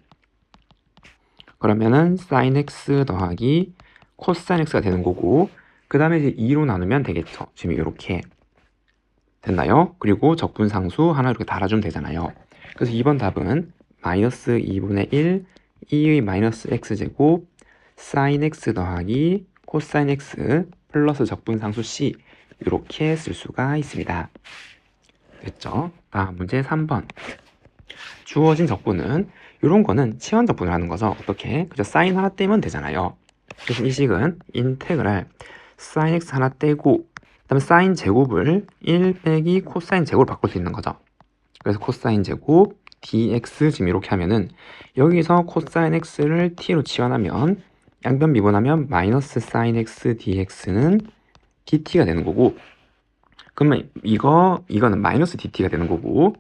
그러면은 사인 x 더하기 코사인 x가 되는 거고, 그 다음에 이제 2로 나누면 되겠죠. 지금 이렇게 됐나요? 그리고 적분상수 하나 이렇게 달아주면 되잖아요. 그래서 2번 답은 마이너스 2분의 1 2의 마이너스 x제곱 사인 x 더하기 코사인 x 플러스 적분상수 c 이렇게 쓸 수가 있습니다. 됐죠? 다음 문제 3번. 주어진 적분은 이런 거는 치환 적분을 하는 거죠. 어떻게? 그죠? 사인 하나 떼면 되잖아요. 그래서 이 식은 인테그랄 사인 x 하나 떼고 그 다음에 사인 제곱을 1 빼기 코사인 제곱을 바꿀 수 있는 거죠. 그래서 코사인 제곱 dx 지금 이렇게 하면은 여기서 코사인 x를 t로 치환하면 양변 미분하면 마이너스 사인 x dx는 dt가 되는 거고, 그러면 이거는 마이너스 dt가 되는 거고,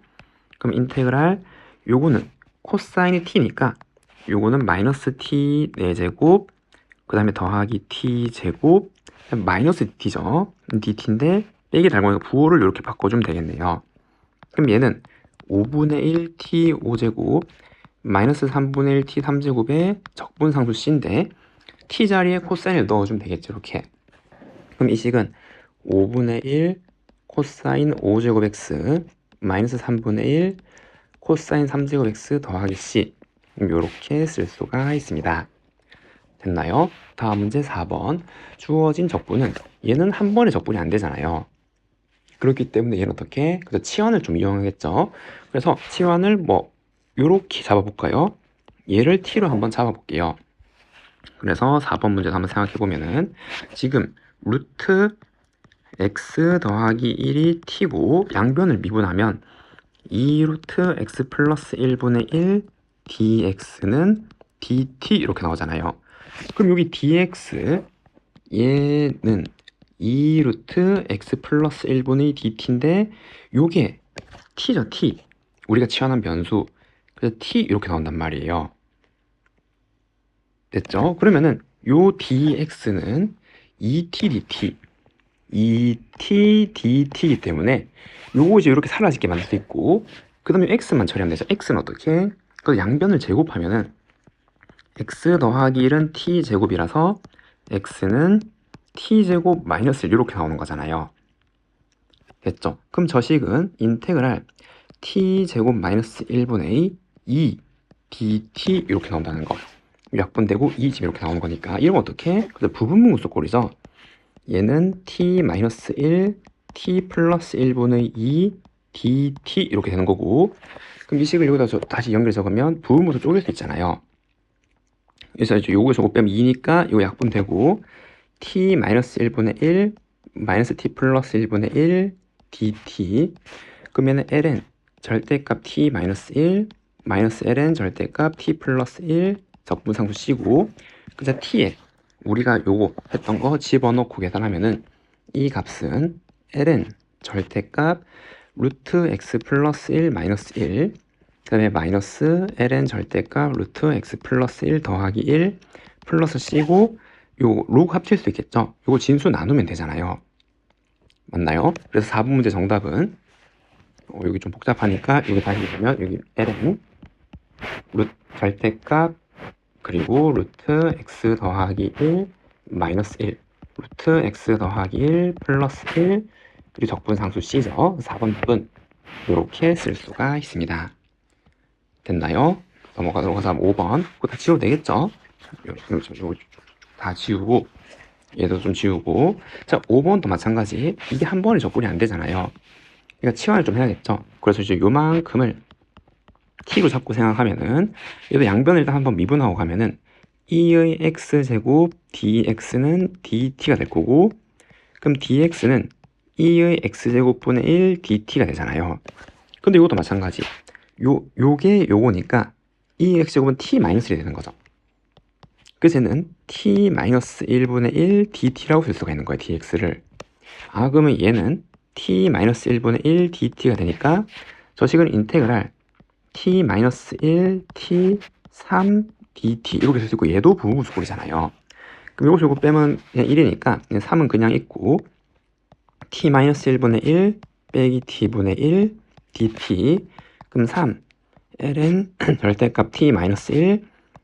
그럼 인테그랄 요거는 코사인이 t니까 요거는 마이너스 t 4제곱 그 다음에 더하기 t제곱 마이너스 dt죠. dt인데 빼기 달고니까 부호를 이렇게 바꿔주면 되겠네요. 그럼 얘는 5분의 1 t 5제곱 마이너스 3분의 1 t 3제곱의 적분상수 c인데 t 자리에 코사인을 넣어주면 되겠죠. 이렇게. 그럼 이 식은 5분의 1 코사인 5제곱 x 마이너스 3분의 1 코사인 3제곱 x 더하기 c 이렇게 쓸 수가 있습니다. 됐나요? 다음 문제 4번. 주어진 적분은 얘는 한 번에 적분이 안 되잖아요. 그렇기 때문에 얘는 어떻게? 그래서 치환을 좀 이용하겠죠. 그래서 치환을 뭐 요렇게 잡아볼까요? 얘를 t로 한번 잡아볼게요. 그래서 4번 문제도 한번 생각해 보면은 지금 루트 x 더하기 1이 t고 양변을 미분하면 2루트 x 플러스 1분의 1 dx는 dt 이렇게 나오잖아요. 그럼 여기 dx 얘는 2루트 x 플러스 1분의 2 dt인데 요게 t죠. t 우리가 치환한 변수. 그래서 t 이렇게 나온단 말이에요. 됐죠? 그러면은 요 dx는 2t dt 2t dt이기 때문에 요거 이제 이렇게 사라지게 만들 수 있고, 그 다음에 x만 처리하면 되죠. x는 어떻게? 그 양변을 제곱하면은 x 더하기 1은 t 제곱이라서 x는 t 제곱 마이너스 1 이렇게 나오는 거잖아요. 됐죠? 그럼 저 식은 인테그랄 t 제곱 마이너스 1분의 2 dt 이렇게 나온다는 거. 약분되고 2 지금 이렇게 나오는 거니까 이러면 어떻게? 그래서 부분분수 꼴이죠. 얘는 t-1 t 플러스 1분의 2 dt 이렇게 되는 거고, 그럼 이 식을 여기다 다시 연결해 적으면 부분분수 쪼갤 수 있잖아요. 그래서 이제 요거에서 요거 빼면 2니까 요 약분되고 t-1분의 1 마이너스 t 플러스 1분의 1 dt, 그러면은 ln 절대값 t-1 마이너스 ln 절대값 t 플러스 1 적분상수 c고, 그래서 t에 우리가 요거 했던 거 집어넣고 계산하면은 이 값은 ln 절대값 루트 x 플러스 1 마이너스 1 그 다음에 마이너스 ln 절대값 루트 x 플러스 1 더하기 1 플러스 c고 요 로그 합칠 수 있겠죠? 요거 진수 나누면 되잖아요. 맞나요? 그래서 4번 문제 정답은 여기 좀 복잡하니까 여기 다시 보면 여기 ln 루트 절대값 그리고 루트 x 더하기 1 마이너스 1 루트 x 더하기 1 플러스 1 그리고 적분상수 c죠. 4번 답은 이렇게 쓸 수가 있습니다. 됐나요? 넘어가도록 하자. 5번 그거 다 지워도 되겠죠? 요거 다 지우고 얘도 좀 지우고. 자, 5번도 마찬가지. 이게 한 번에 적분이 안 되잖아요. 그러니까 치환을 좀 해야겠죠. 그래서 이제 요만큼을 t로 잡고 생각하면은 얘도 양변을 일단 한번 미분하고 가면은 2의 x제곱 dx는 dt가 될 거고, 그럼 dx는 2의 x제곱분의 1 dt가 되잖아요. 근데 이것도 마찬가지. 요게 요거니까 2의 x제곱은 t-1이 되는 거죠. 그래서 얘는 t-1분의 1 dt라고 쓸 수가 있는 거예요, dx를. 아, 그러면 얘는 t-1분의 1 dt가 되니까 저 식은 인테그랄 t-1 t 3 dt 이렇게 쓸 수 있고, 얘도 부분수꼴이잖아요. 그럼 요거 빼면 그냥 1이니까 3은 그냥 있고, t-1분의 1 빼기 t분의 1 dt. 그럼 3 ln 절대값 t-1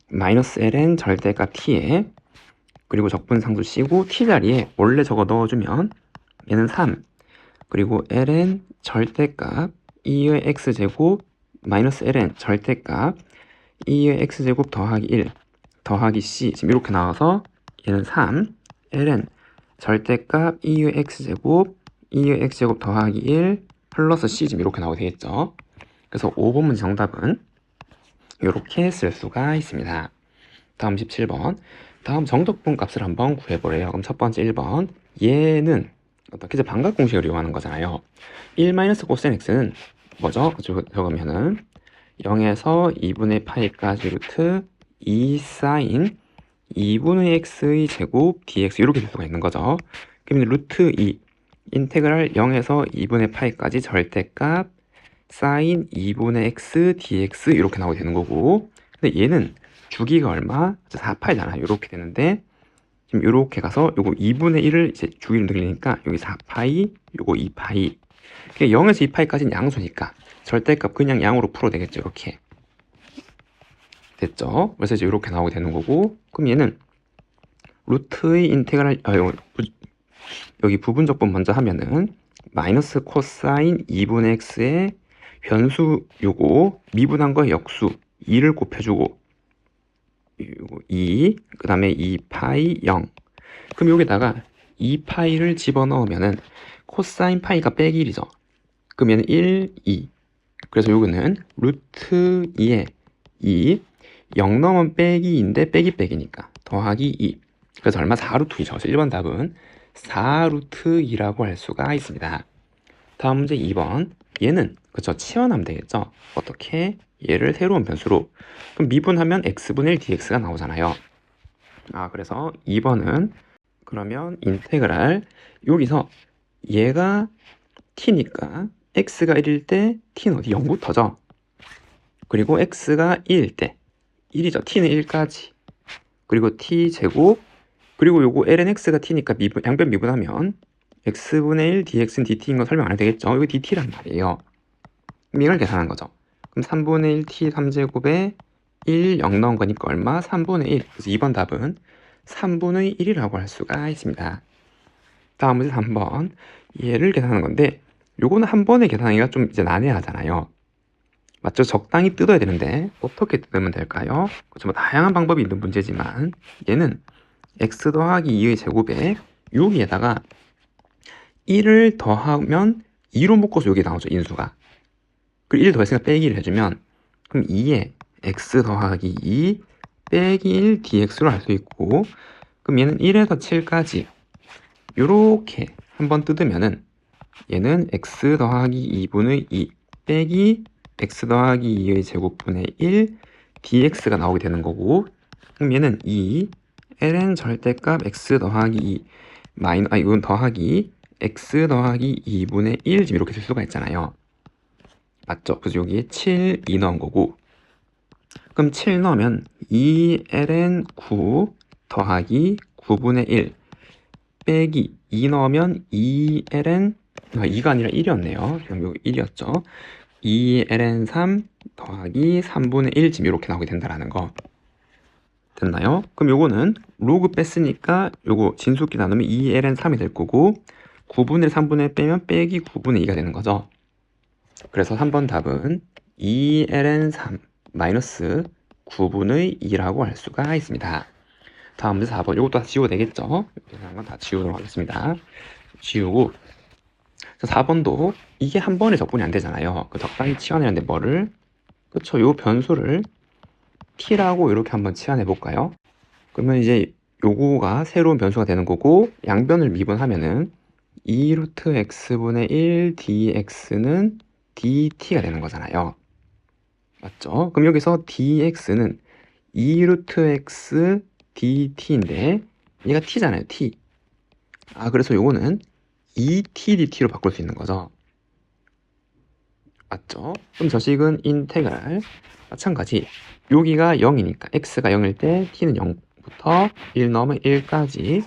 마이너스 ln 절대값 t에 그리고 적분상수 c고 t 자리에 원래 저거 넣어주면 얘는 3 그리고 ln 절대값 2의 x제곱 마이너스 ln 절대값 2의 x제곱 더하기 1 더하기 c 지금 이렇게 나와서 얘는 3 ln 절대값 2의 x제곱 2의 x제곱 더하기 1 플러스 c 지금 이렇게 나오게 되겠죠. 그래서 5번 문제 정답은 이렇게 쓸 수가 있습니다. 다음 17번. 다음 정적분 값을 한번 구해보래요. 그럼 첫 번째 1번. 얘는 어떻게 이제 반각 공식을 이용하는 거잖아요. 1 코사인 x는 뭐죠? 적으면은 0에서 2분의 파이까지 루트 2 사인 2분의 x의 제곱 dx 이렇게 될 수가 있는 거죠. 그러면 루트 2 인테그랄 0에서 2분의 파이까지 절대값 사인 2분의 x dx 이렇게 나오게 되는 거고, 근데 얘는 주기가 얼마? 4파이잖아. 이렇게 되는데 지금 이렇게 가서 요거 2분의 1을 이제 주기로 늘리니까 여기 4파이, 요거 2파이. 그러니까 0에서 2파이까지는 양수니까 절대값 그냥 양으로 풀어도 되겠죠. 이렇게 됐죠. 그래서 이제 이렇게 나오게 되는 거고, 그럼 얘는 루트의 인테그랄 여기 부분적분 먼저 하면은 마이너스 코사인 2분의 x의 변수 요거 미분한 거 역수 2를 곱해주고 2, 그 다음에 2파이 0. 그럼 여기다가 2파이를 집어넣으면은 코사인 파이가 빼기 1이죠. 그러면 1, 2. 그래서 요거는 루트 2에 2, 0 넣으면 빼기 2인데 빼기 빼기니까 더하기 2. 그래서 얼마? 4루트 2죠. 그래서 1번 답은 4루트 2라고 할 수가 있습니다. 다음 문제 2번. 얘는 그쵸, 치환하면 되겠죠. 어떻게? 얘를 새로운 변수로, 그럼 미분하면 x분의 1 dx가 나오잖아요. 그래서 2번은 그러면 인테그랄 여기서 얘가 t니까 x가 1일 때 t는 어디 0부터죠. 그리고 x가 2일 때 1이죠. t는 1까지. 그리고 t제곱, 그리고 요거 ln x가 t니까 양변 미분하면 x분의 1 dx는 dt인 거 설명 안 해도 되겠죠. 이거 dt란 말이에요. 그럼 이걸 계산한 거죠. 그럼 3분의 1 t 3제곱에 1, 0 넣은 거니까 얼마? 3분의 1. 그래서 2번 답은 3분의 1이라고 할 수가 있습니다. 다음 문제 3번. 얘를 계산하는 건데 요거는 한 번에 계산하기가 좀 이제 난해하잖아요. 맞죠? 적당히 뜯어야 되는데 어떻게 뜯으면 될까요? 뭐 다양한 방법이 있는 문제지만 얘는 x 더하기 2의 제곱에 여기에다가 1을 더하면 2로 묶어서 여기 나오죠, 인수가. 그리고 1 더했으니까 빼기를 해주면 그럼 2에 x 더하기 2 빼기 1 dx로 할 수 있고, 그럼 얘는 1에서 7까지 요렇게 한번 뜯으면은 얘는 x 더하기 2분의 2 빼기 x 더하기 2의 제곱분의 1 dx가 나오게 되는 거고, 그럼 얘는 2 ln 절대값 x 더하기 2 이건 더하기 x 더하기 2분의 1 지금 이렇게 쓸 수가 있잖아요. 맞죠? 그래서 여기에 7, 2 넣은 거고, 그럼 7 넣으면 2ln 9 더하기 9분의 1 빼기 2 넣으면 2ln 2가 아니라 1이었네요. 그럼 여기 1이었죠. 2ln 3 더하기 3분의 1 지금 이렇게 나오게 된다라는 거. 됐나요? 그럼 요거는 로그 뺐으니까 요거 진수끼리 나누면 2ln 3이 될 거고, 9분의 3분의 1 빼면 빼기 9분의 2가 되는 거죠. 그래서 3번 답은 2ln 3 마이너스 9분의 2라고 할 수가 있습니다. 다음 문제 4번. 요것도 다 지워도 되겠죠? 이렇게 한 건 다 지우도록 하겠습니다. 지우고, 4번도 이게 한 번에 적분이 안 되잖아요. 그 적당히 치환해야 되는데 뭐를? 그쵸? 요 변수를 t라고 이렇게 한번 치환해 볼까요? 그러면 이제 요거가 새로운 변수가 되는 거고, 양변을 미분하면은 2 루트 x분의 1 dx는 dt가 되는 거잖아요. 맞죠? 그럼 여기서 dx는 2 루트 x dt인데 얘가 t잖아요. t. 그래서 요거는 2t dt로 바꿀 수 있는 거죠. 맞죠? 그럼 저 식은 인테그랄 마찬가지, 여기가 0이니까 x가 0일 때 t는 0부터 1 넣으면 1까지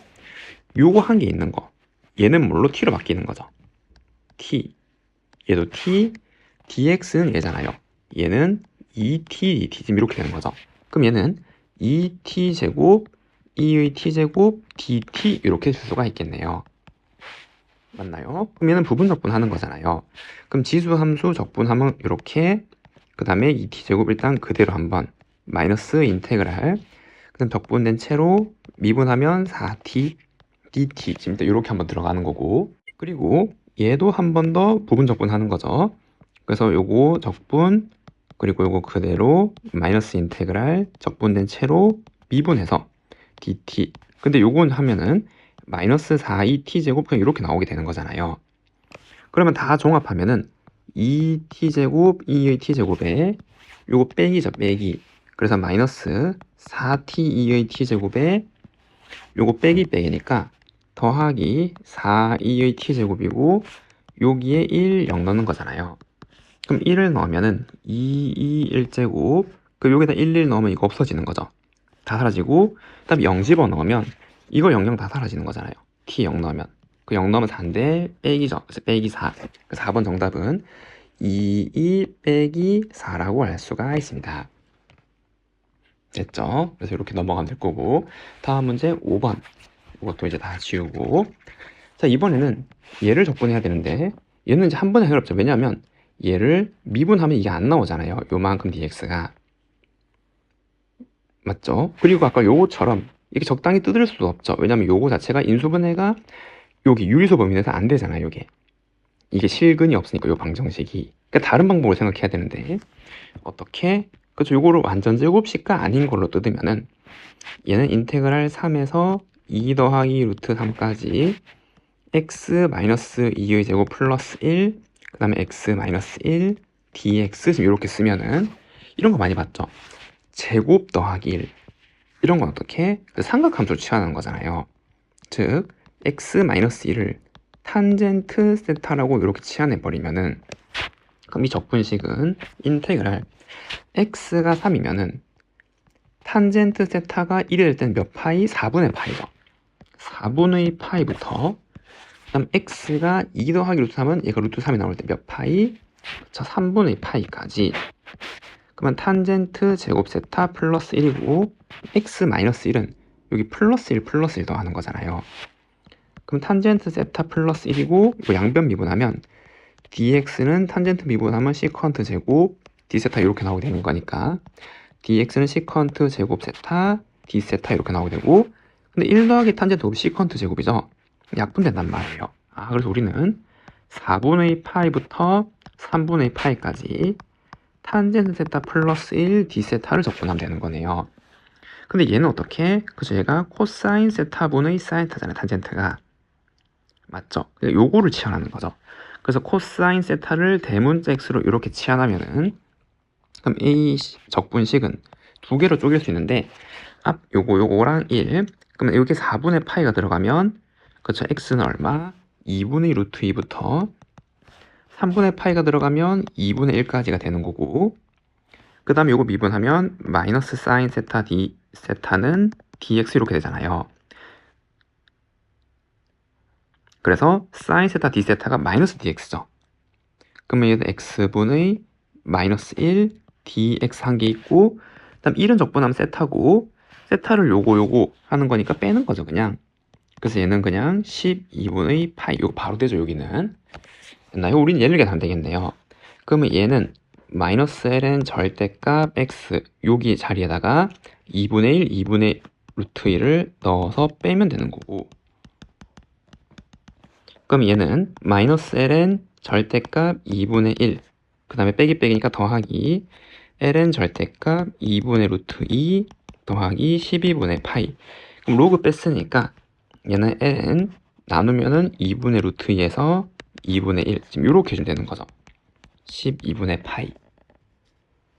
요거 한 개 있는 거, 얘는 뭘로 t로 바뀌는 거죠. t, 얘도 t, dx는 얘잖아요. 얘는 2t dt 지금 이렇게 되는 거죠. 그럼 얘는 2t 제곱 2의 t 제곱 dt 이렇게 줄 수가 있겠네요. 맞나요? 그럼 얘는 부분 적분하는 거잖아요. 그럼 지수 함수 적분하면 이렇게, 그 다음에 2t 제곱 일단 그대로 한번 마이너스 인테그랄, 그 다음 적분된 채로 미분하면 4t dt 지금 이렇게 한번 들어가는 거고, 그리고 얘도 한 번 더 부분 적분하는 거죠. 그래서 요거 적분, 그리고 요거 그대로 마이너스 인테그랄 적분된 채로 미분해서 dt. 근데 요건 하면은 마이너스 4t 제곱 그냥 이렇게 나오게 되는 거잖아요. 그러면 다 종합하면은 2t 제곱 2의 t 제곱에 요거 빼기죠, 빼기. 그래서 마이너스 4t 2의 t 제곱에 요거 빼기 빼기니까 더하기 4 2의 t 제곱이고, 여기에 1 0 넣는 거잖아요. 그럼 1을 넣으면은 2 1제곱, 그 여기다 1 넣으면 이거 없어지는 거죠. 다 사라지고, 그 다음에 0 집어넣으면 이거 0 0 다 사라지는 거잖아요. t 0 넣으면 그 0 넣으면 4인데 빼기죠. 그래서 빼기 4. 그 4번 정답은 2 빼기 4라고 할 수가 있습니다. 됐죠? 그래서 이렇게 넘어가면 될 거고, 다음 문제 5번. 이것도 이제 다 지우고, 자, 이번에는 얘를 적분해야 되는데 얘는 이제 한 번에 해결없죠. 왜냐하면 얘를 미분하면 이게 안 나오잖아요. 요만큼 dx가. 맞죠? 그리고 아까 요거처럼 이렇게 적당히 뜯을 수도 없죠. 왜냐면 요거 자체가 인수분해가 여기 유리수 범위 내에서 안 되잖아요. 이게 실근이 없으니까 요 방정식이. 그러니까 다른 방법을 생각해야 되는데 어떻게? 그렇죠. 요거를 완전 제곱식과 아닌 걸로 뜯으면은 얘는 인테그랄 3에서 2 더하기 루트 3까지 x 마이너스 2의 제곱 플러스 1, 그 다음에 x 마이너스 1 dx 지금 이렇게 쓰면은 이런 거 많이 봤죠. 제곱 더하기 1 이런 건 어떻게? 삼각함수로 취하는 거잖아요. 즉 x 마이너스 1을 탄젠트 세타라고 이렇게 치환해 버리면은, 그럼 이 적분식은 인테그랄 x가 3이면은 탄젠트 세타가 1이 될 때는 몇 파이? 4분의 파이죠. 4분의 파이부터, 그다음 x가 2 더하기 루트 3은 얘가 루트 3이 나올 때 몇 파이? 저 3분의 파이까지. 그러면 탄젠트 제곱 세타 플러스 1이고, x 마이너스 1은 여기 플러스 1 플러스 1 더하는 거잖아요. 그럼 탄젠트 세타 플러스 1이고, 이거 양변 미분하면 dx는 탄젠트 미분하면 시컨트 제곱 d 세타 이렇게 나오게 되는 거니까 dx는 시컨트 제곱 세타 d 세타 이렇게 나오게 되고, 근데 1 더하기 탄젠트 시컨트 제곱이죠. 약분된단 말이에요. 그래서 우리는 4분의 파이부터 3분의 파이까지 탄젠트 세타 플러스 1 d 세타를 적분하면 되는 거네요. 근데 얘는 어떻게? 그래서 얘가 코사인 세타분의 사인 타잖아요. 탄젠트가. 맞죠? 요거를 치환하는 거죠. 그래서 코사인 세타를 대문자 x로 이렇게 치환하면은, 그럼 이 적분식은 두 개로 쪼갤 수 있는데, 요거랑 1. 그러면 여기 4분의 파이가 들어가면, 그렇죠, x는 얼마? 2분의 루트 2부터 3분의 파이가 들어가면 2분의 1까지가 되는 거고, 그 다음에 요거 미분하면 마이너스 사인 세타 d 세타는 dx 이렇게 되잖아요. 그래서 사인 세타 d 세타가 마이너스 dx죠. 그러면 얘도 x분의 마이너스 1 dx 한 개 있고, 그 다음 1은 적분하면 세타고, 세타를 요거 하는 거니까 빼는 거죠, 그냥. 그래서 얘는 그냥 12분의 파이. 요거 바로 되죠, 여기는. 됐나요? 우린 얘를 계산하면 되겠네요. 그러면 얘는 마이너스 ln 절대값 x 여기 자리에다가 2분의 1, 2분의 루트 1을 넣어서 빼면 되는 거고, 그럼 얘는 마이너스 ln 절대값 2분의 1, 그 다음에 빼기 빼기니까 더하기 ln 절대값 2분의 루트 2 더하기 12분의 파이. 그럼 로그 뺐으니까 얘는 ln 나누면은 2분의 루트 2에서 2분의 1, 지금 이렇게 해주면 되는 거죠. 12분의 파이.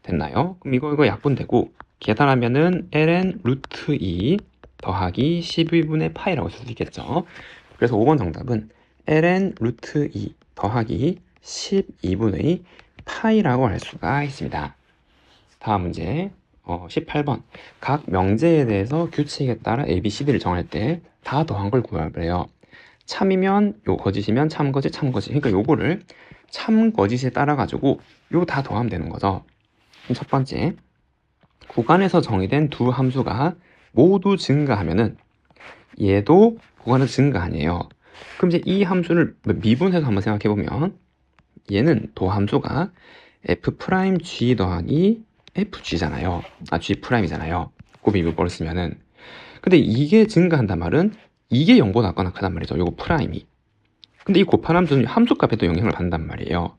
됐나요? 그럼 이거 약분되고, 계산하면은 ln 루트 2 더하기 12분의 파이라고 쓸 수 있겠죠. 그래서 5번 정답은 ln 루트 2 더하기 12분의 파이라고 할 수가 있습니다. 다음 문제 18번. 각 명제에 대해서 규칙에 따라 A, B, C, D를 정할 때 다 더한 걸 구하래요. 참이면 요 거짓이면 참거짓, 참거짓. 그러니까 요거를 참거짓에 따라 가지고 요거 다 더하면 되는 거죠. 그럼 첫 번째, 구간에서 정의된 두 함수가 모두 증가하면은 얘도 구간에서 증가하네요. 그럼 이제 이 함수를 미분해서 한번 생각해 보면 얘는 도함수가 f'g 더하기 fg잖아요. g'이잖아요. 곱이 미분법을 쓰면은. 근데 이게 증가한단 말은 이게 0보다 낮거나 크단 말이죠. 요거 프라임이. 근데 이 곱한 함수는 함수값에도 영향을 받는단 말이에요.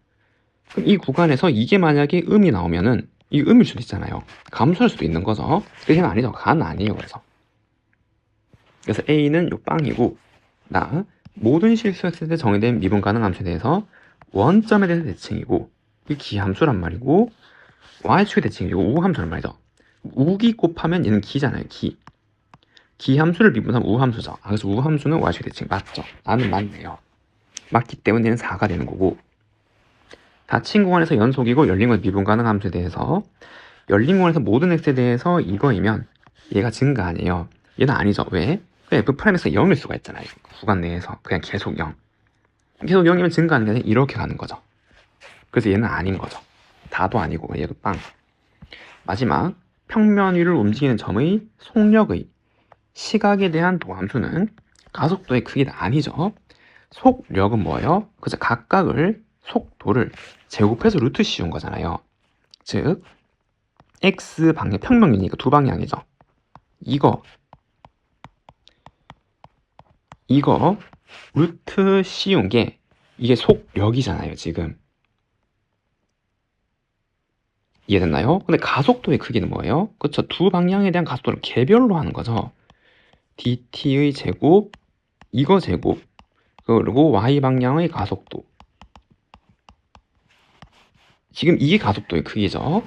그럼 이 구간에서 이게 만약에 음이 나오면은 이 음일 수도 있잖아요. 감소할 수도 있는 거죠. 그게 아니죠. 간 아니에요. 그래서 A는 요 빵이고, 나 모든 실수했을 때 정의된 미분 가능 함수에 대해서 원점에 대해서 대칭이고, 이 기함수란 말이고, y축의 대칭이고 우함수란 말이죠. 우기 곱하면 얘는 기잖아요. 기함수를 미분하면 우함수죠. 그래서 우함수는 y축의 대칭 맞죠? 나는 맞네요. 맞기 때문에 얘는 4가 되는 거고, 닫힌 공간에서 연속이고 열린 공간 미분 가능 함수에 대해서 열린 공간에서 모든 x에 대해서 이거이면 얘가 증가하네요. 얘는 아니죠. 왜? f'에서 0일 수가 있잖아요. 구간 내에서 그냥 계속 0. 계속 0이면 증가하는 게 아니라 이렇게 가는 거죠. 그래서 얘는 아닌 거죠. 다도 아니고 얘도 빵. 마지막, 평면 위를 움직이는 점의 속력의 시각에 대한 도함수는 가속도의 크기는 아니죠. 속력은 뭐예요? 그죠? 각각을 속도를 제곱해서 루트 씌운 거잖아요. 즉 x 방향 평면이니까 두 방향이죠. 이거 루트 씌운 게 이게 속력이잖아요. 지금 이해됐나요? 근데 가속도의 크기는 뭐예요? 그쵸? 두 방향에 대한 가속도를 개별로 하는 거죠. dt의 제곱, 이거 제곱, 그리고 y 방향의 가속도. 지금 이게 가속도의 크기죠.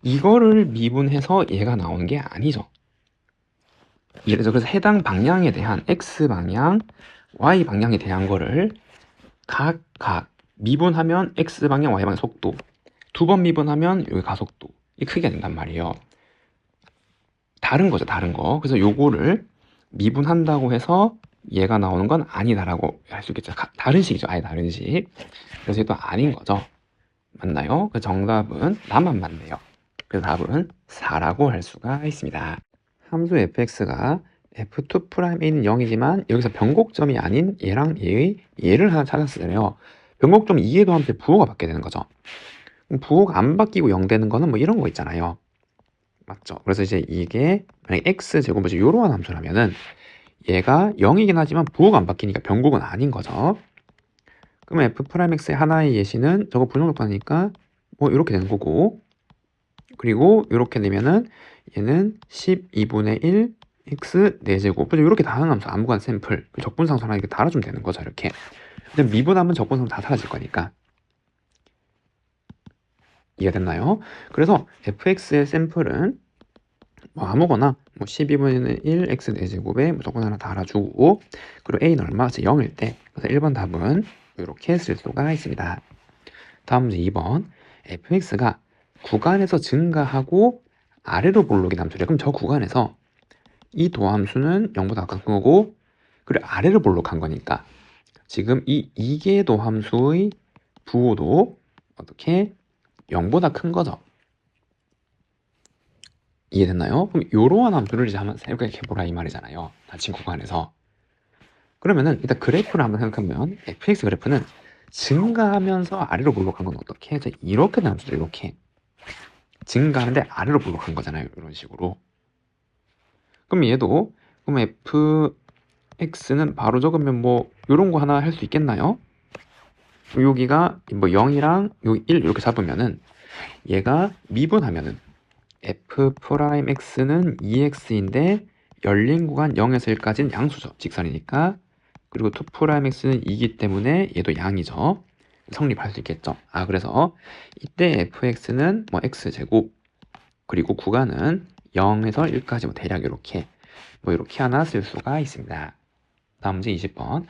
이거를 미분해서 얘가 나오는 게 아니죠. 그래서 해당 방향에 대한 x 방향, y 방향에 대한 거를 각각 미분하면 x 방향, y 방향 속도, 두 번 미분하면 여기 가속도, 이 크기가 된단 말이에요. 다른 거죠, 다른 거. 그래서 요거를 미분한다고 해서 얘가 나오는 건 아니다라고 할 수 있겠죠. 다른 식이죠, 아예 다른 식. 그래서 얘도 아닌 거죠. 맞나요? 그 정답은 나만 맞네요. 그래서 답은 4라고 할 수가 있습니다. 함수 fx가 f2'a는 0이지만 여기서 변곡점이 아닌 얘랑 얘를 하나 찾았어요. 변곡점 2에도 한테 부호가 바뀌게 되는 거죠. 부호가 안 바뀌고 0 되는 거는 뭐 이런 거 있잖아요. 맞죠? 그래서 이제 이게 만약에 x제곱이 이러한 함수라면은 얘가 0이긴 하지만 부호가 안 바뀌니까 변곡은 아닌 거죠. 그러면 f'x의 하나의 예시는 저거 불정곡하니까 뭐 이렇게 되는 거고, 그리고 이렇게 되면은 얘는 12분의 1 x 4제곱 이렇게 다른 함수 아무거나 샘플 적분상수랑 이렇게 달아주면 되는 거죠. 이렇게. 근데 미분하면 적분상수 다 사라질 거니까. 이해가 됐나요? 그래서 fx의 샘플은 뭐 아무거나 뭐 12분의 1 x 4제곱에 무조건 하나 달아주고, 그리고 a는 얼마? 0일 때. 그래서 1번 답은 이렇게 쓸 수가 있습니다. 다음 문제 2번. fx가 구간에서 증가하고 아래로 볼록인 함수래. 그럼 저 구간에서 이 도함수는 0보다 큰 거고, 그리고 아래로 볼록한 거니까 지금 이 2개의 도함수의 부호도 어떻게 0보다 큰 거죠. 이해됐나요? 그럼 이러한 함수를 이제 한번 생각해보라 이 말이잖아요. 닫힌 구간에서. 그러면은 일단 그래프를 한번 생각하면 fx 그래프는 증가하면서 아래로 볼록한 건 어떻게? 이렇게 되는 함수죠. 이렇게 증가하는데 아래로 볼록한 거잖아요. 이런 식으로. 그럼 얘도 그럼 fx는 바로 적으면 뭐 이런 거 하나 할 수 있겠나요? 여기가 뭐 0이랑 여기 1 이렇게 잡으면은 얘가 미분하면은 f'x는 2x인데 열린 구간 0에서 1까지는 양수죠. 직선이니까. 그리고 2'x는 2기 때문에 얘도 양이죠. 성립할 수 있겠죠. 그래서 이때 fx는 뭐 x제곱 그리고 구간은 0에서 1까지 뭐 대략 이렇게 이렇게 하나 쓸 수가 있습니다. 다음 문제 20번.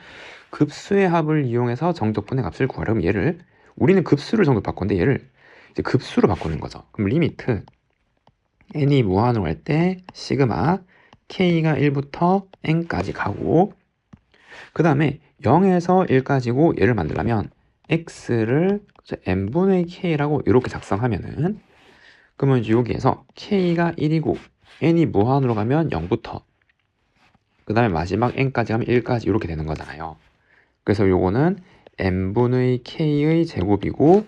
급수의 합을 이용해서 정적분의 값을 구하려면 얘를 우리는 급수를 정적 바꾸는데 얘를 이제 급수로 바꾸는 거죠. 그럼 리미트 n이 무한으로 할 때 시그마 k가 1부터 n까지 가고 그 다음에 0에서 1까지고 얘를 만들려면 x를 n분의 k라고 이렇게 작성하면은 그러면 이제 여기에서 k가 1이고 n이 무한으로 가면 0부터 그 다음에 마지막 n까지 가면 1까지 이렇게 되는 거잖아요. 그래서 요거는 n분의 k의 제곱이고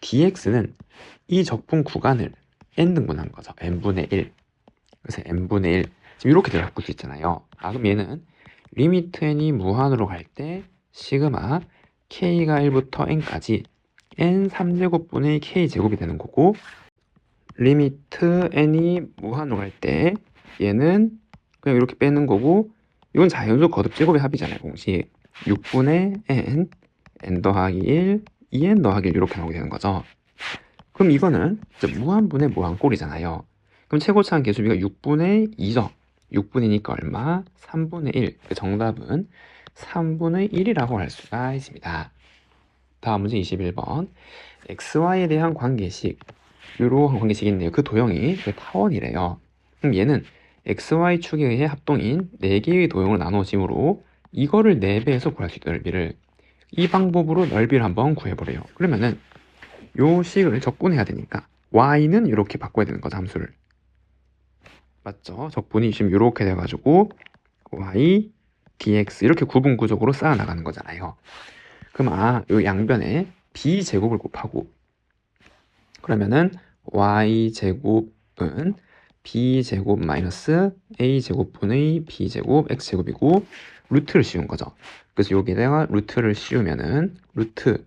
dx는 이 적분 구간을 n등분한 거죠. n분의 1. 그래서 n분의 1. 지금 이렇게 바꿀 수 있잖아요. 그럼 얘는 리미트 n이 무한으로 갈 때 시그마 k가 1부터 n까지 n 3제곱분의 k 제곱이 되는 거고 리미트 n이 무한으로 갈 때 얘는 그냥 이렇게 빼는 거고 이건 자연수 거듭 제곱의 합이잖아요. 공식 6분의 n 더하기 1 2n 더하기 1 이렇게 나오게 되는 거죠. 그럼 이거는 무한분의 무한꼴이잖아요. 그럼 최고차항 계수비가 6분의 2죠. 6분이니까 얼마? 3분의 1. 정답은 3분의 1이라고 할 수가 있습니다. 다음 문제 21번. xy에 대한 관계식. 이러한 관계식이 있네요. 그 도형이 타원이래요. 그럼 얘는 xy축에 의해 합동인 4개의 도형으로 나누어지므로 이거를 4배에서 구할 수 있는 넓이를 이 방법으로 넓이를 한번 구해보래요. 그러면은 요 식을 적분해야 되니까 y는 이렇게 바꿔야 되는 거죠. 함수를. 맞죠? 적분이 지금 이렇게 돼가지고 y dx 이렇게 구분구적으로 쌓아 나가는 거잖아요. 그럼 요 양변에 b제곱을 곱하고 그러면은 y제곱은 b제곱 마이너스 a제곱분의 b제곱 x제곱이고 루트를 씌운 거죠. 그래서 여기다가 루트를 씌우면은 루트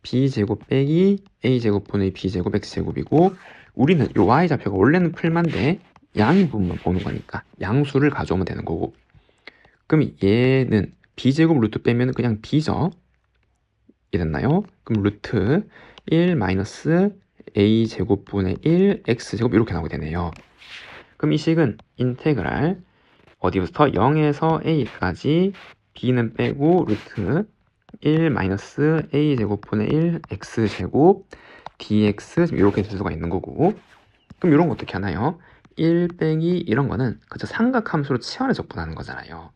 b제곱 빼기 a제곱분의 b제곱 x제곱이고 우리는 요 y좌표가 원래는 풀만데 양인 부분만 보는 거니까 양수를 가져오면 되는 거고 그럼 얘는 b제곱 루트 빼면 그냥 b죠. 이해됐나요? 그럼 루트 1 마이너스 a제곱분의 1 x제곱 이렇게 나오게 되네요. 그럼 이 식은 인테그랄 어디부터 0에서 a까지 b는 빼고 루트 1 마이너스 a제곱분의 1 x제곱 dx 이렇게 될 수가 있는 거고 그럼 이런 거 어떻게 하나요? 1 빼기 이런 거는 그쵸 삼각함수로 치환해 적분하는 거잖아요.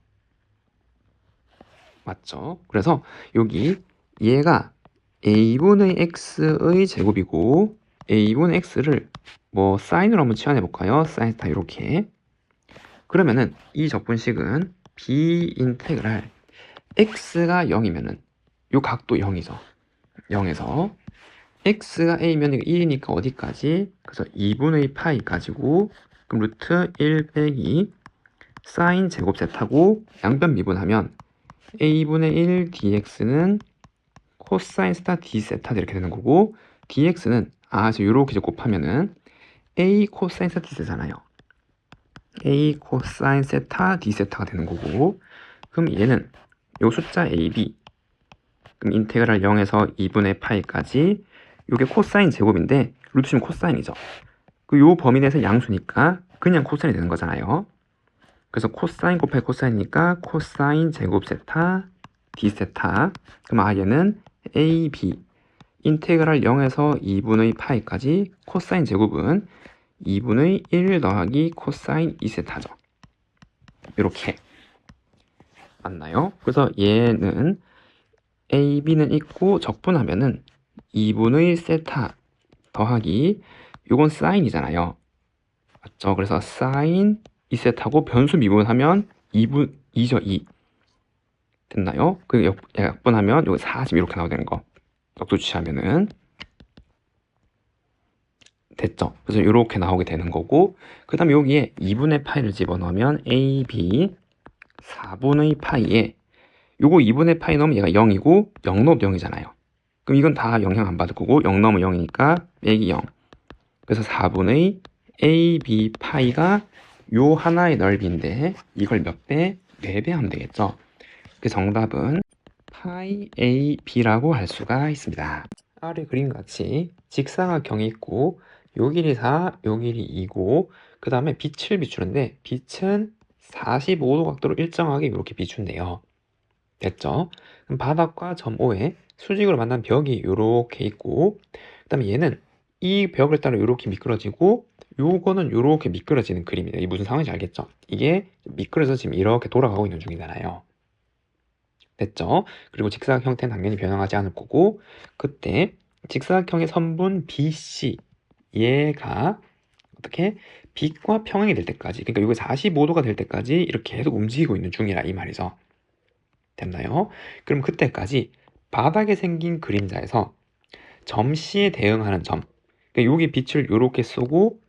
맞죠? 그래서 여기 얘가 a분의 x의 제곱이고 a분의 x를 뭐 사인으로 한번 치환해 볼까요? 사인 스타 이렇게 그러면은 이 적분식은 b 인테그랄 x가 0이면은 요 각도 0이죠. 0에서 x가 a면 1이니까 어디까지? 그래서 2분의 파이까지고 그럼 루트 1 빼기 사인 제곱 세타고 양변 미분하면 a분의 1 dx는 코사인 세타 d 세타 이렇게 되는 거고 dx는 그래서 이렇게 곱하면은 a 코사인 세타 d 세타잖아요. a 코사인 세타 d 세타가 되는 거고 그럼 얘는 요 숫자 ab 그럼 인테그랄 0에서 2분의 파이까지 요게 코사인 제곱인데 루트 치면 코사인이죠. 요 범위 내에서 양수니까 그냥 코사인이 되는 거잖아요. 그래서 코사인 곱하기 코사인이니까 코사인 제곱 세타 d 세타 그럼 얘는 a, b 인테그랄 0에서 2분의 파이까지 코사인 제곱은 2분의 1 더하기 코사인 2세타죠. 이렇게 맞나요? 그래서 얘는 a, b는 있고 적분하면은 2분의 세타 더하기 요건 사인이잖아요. 맞죠? 그래서 사인 2세타고 변수 미분하면 2죠, 2. 됐나요? 그 약분하면 요거 40 이렇게 나오게 되는 거. 역수취하면은 됐죠? 그래서 이렇게 나오게 되는 거고, 그 다음에 여기에 2분의 파이를 집어넣으면 a, b 4분의 파이에 요거 2분의 파이 넣으면 얘가 0이고 0 넣으면 0이잖아요. 그럼 이건 다 영향 안 받을 거고 0 넣으면 0이니까 빼기 0. 그래서 4분의 a, b 파이가 요 하나의 넓이인데 이걸 몇 배? 4배 하면 되겠죠. 그 정답은 파이 a, b라고 할 수가 있습니다. 아래 그림같이 직사각형이 있고 요 길이 4, 요 길이 2고 그 다음에 빛을 비추는데 빛은 45도 각도로 일정하게 이렇게 비춘대요. 됐죠? 그럼 바닥과 점 O에 수직으로 만난 벽이 이렇게 있고 그 다음에 얘는 이 벽을 따라 이렇게 미끄러지고 요거는 이렇게 미끄러지는 그림이에요. 이 무슨 상황인지 알겠죠? 이게 미끄러져서 지금 이렇게 돌아가고 있는 중이잖아요. 됐죠? 그리고 직사각 형태는 당연히 변형하지 않을 거고 그때 직사각형의 선분 BC 얘가 어떻게 빛과 평행이 될 때까지 그러니까 이거 45도가 될 때까지 이렇게 계속 움직이고 있는 중이라 이 말이죠. 됐나요? 그럼 그때까지 바닥에 생긴 그림자에서 점 C에 대응하는 점 그러니까 여기 빛을 이렇게 쏘고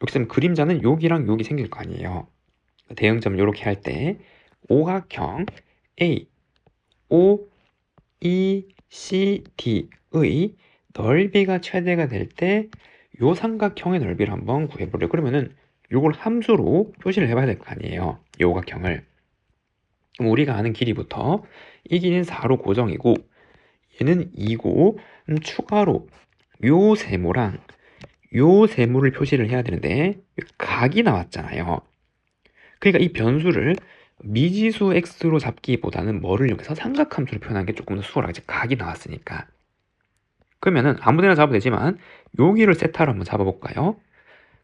여기 그림자는 여기랑 여기 생길 거 아니에요. 대응점 이렇게 할 때 오각형 A O, E, C, D의 넓이가 최대가 될 때 요 삼각형의 넓이를 한번 구해보려고 그러면은 요걸 함수로 표시를 해봐야 될 거 아니에요. 요 오각형을. 그럼 우리가 아는 길이부터 이 길이는 4로 고정이고 얘는 2고 추가로 요 세모랑 요 세모를 표시를 해야 되는데 각이 나왔잖아요. 그러니까 이 변수를 미지수 x로 잡기보다는 뭐를 이용해서 삼각함수로 표현하는 게 조금 더 수월하겠지. 각이 나왔으니까. 그러면은 아무데나 잡아도 되지만 여기를 세타로 한번 잡아볼까요?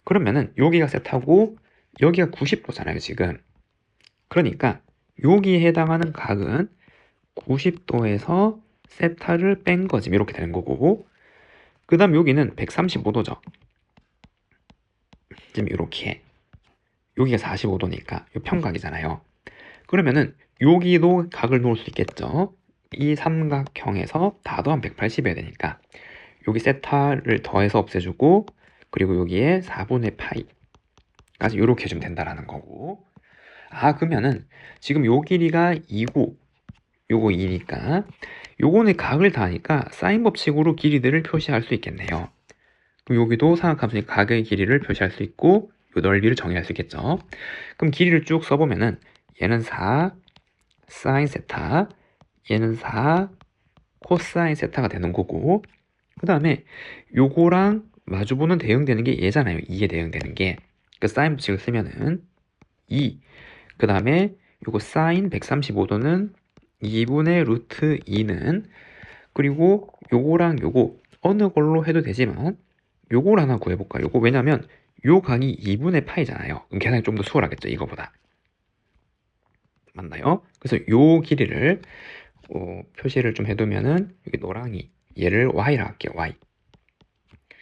그러면은 여기가 세타고 여기가 90도잖아요 지금. 그러니까 여기에 해당하는 각은 90도에서 세타를 뺀 거지 이렇게 되는 거고 그 다음 여기는 135도죠. 지금 이렇게 여기가 45도니까 이 평각이잖아요. 그러면은 여기도 각을 놓을 수 있겠죠. 이 삼각형에서 다 더하면 180이어야 되니까 여기 세타를 더해서 없애주고 그리고 여기에 4분의 파이까지 이렇게 해주면 된다라는 거고 아 그러면은 지금 요 길이가 2고 요거 2니까 요거는 각을 다 하니까 사인 법칙으로 길이들을 표시할 수 있겠네요. 그럼 여기도 삼각함수니까 각의 길이를 표시할 수 있고 요 넓이를 정의할 수 있겠죠. 그럼 길이를 쭉 써보면은 얘는 4 사인 세타 얘는 4 코사인 세타가 되는 거고 그 다음에 요거랑 마주보는 대응되는 게 얘잖아요. 2에 대응되는 게 그 사인 법칙을 쓰면은 2 그 다음에 요거 사인 135도는 2분의 루트 2는 그리고 요거랑 요거 어느 걸로 해도 되지만 요걸 하나 구해볼까요? 요거 왜냐면 요 각이 2분의 파이잖아요. 계산이 좀 더 수월하겠죠 이거보다. 맞나요? 그래서 요 길이를 표시를 좀 해두면은 여기 노랑이 얘를 y라 할게요. y.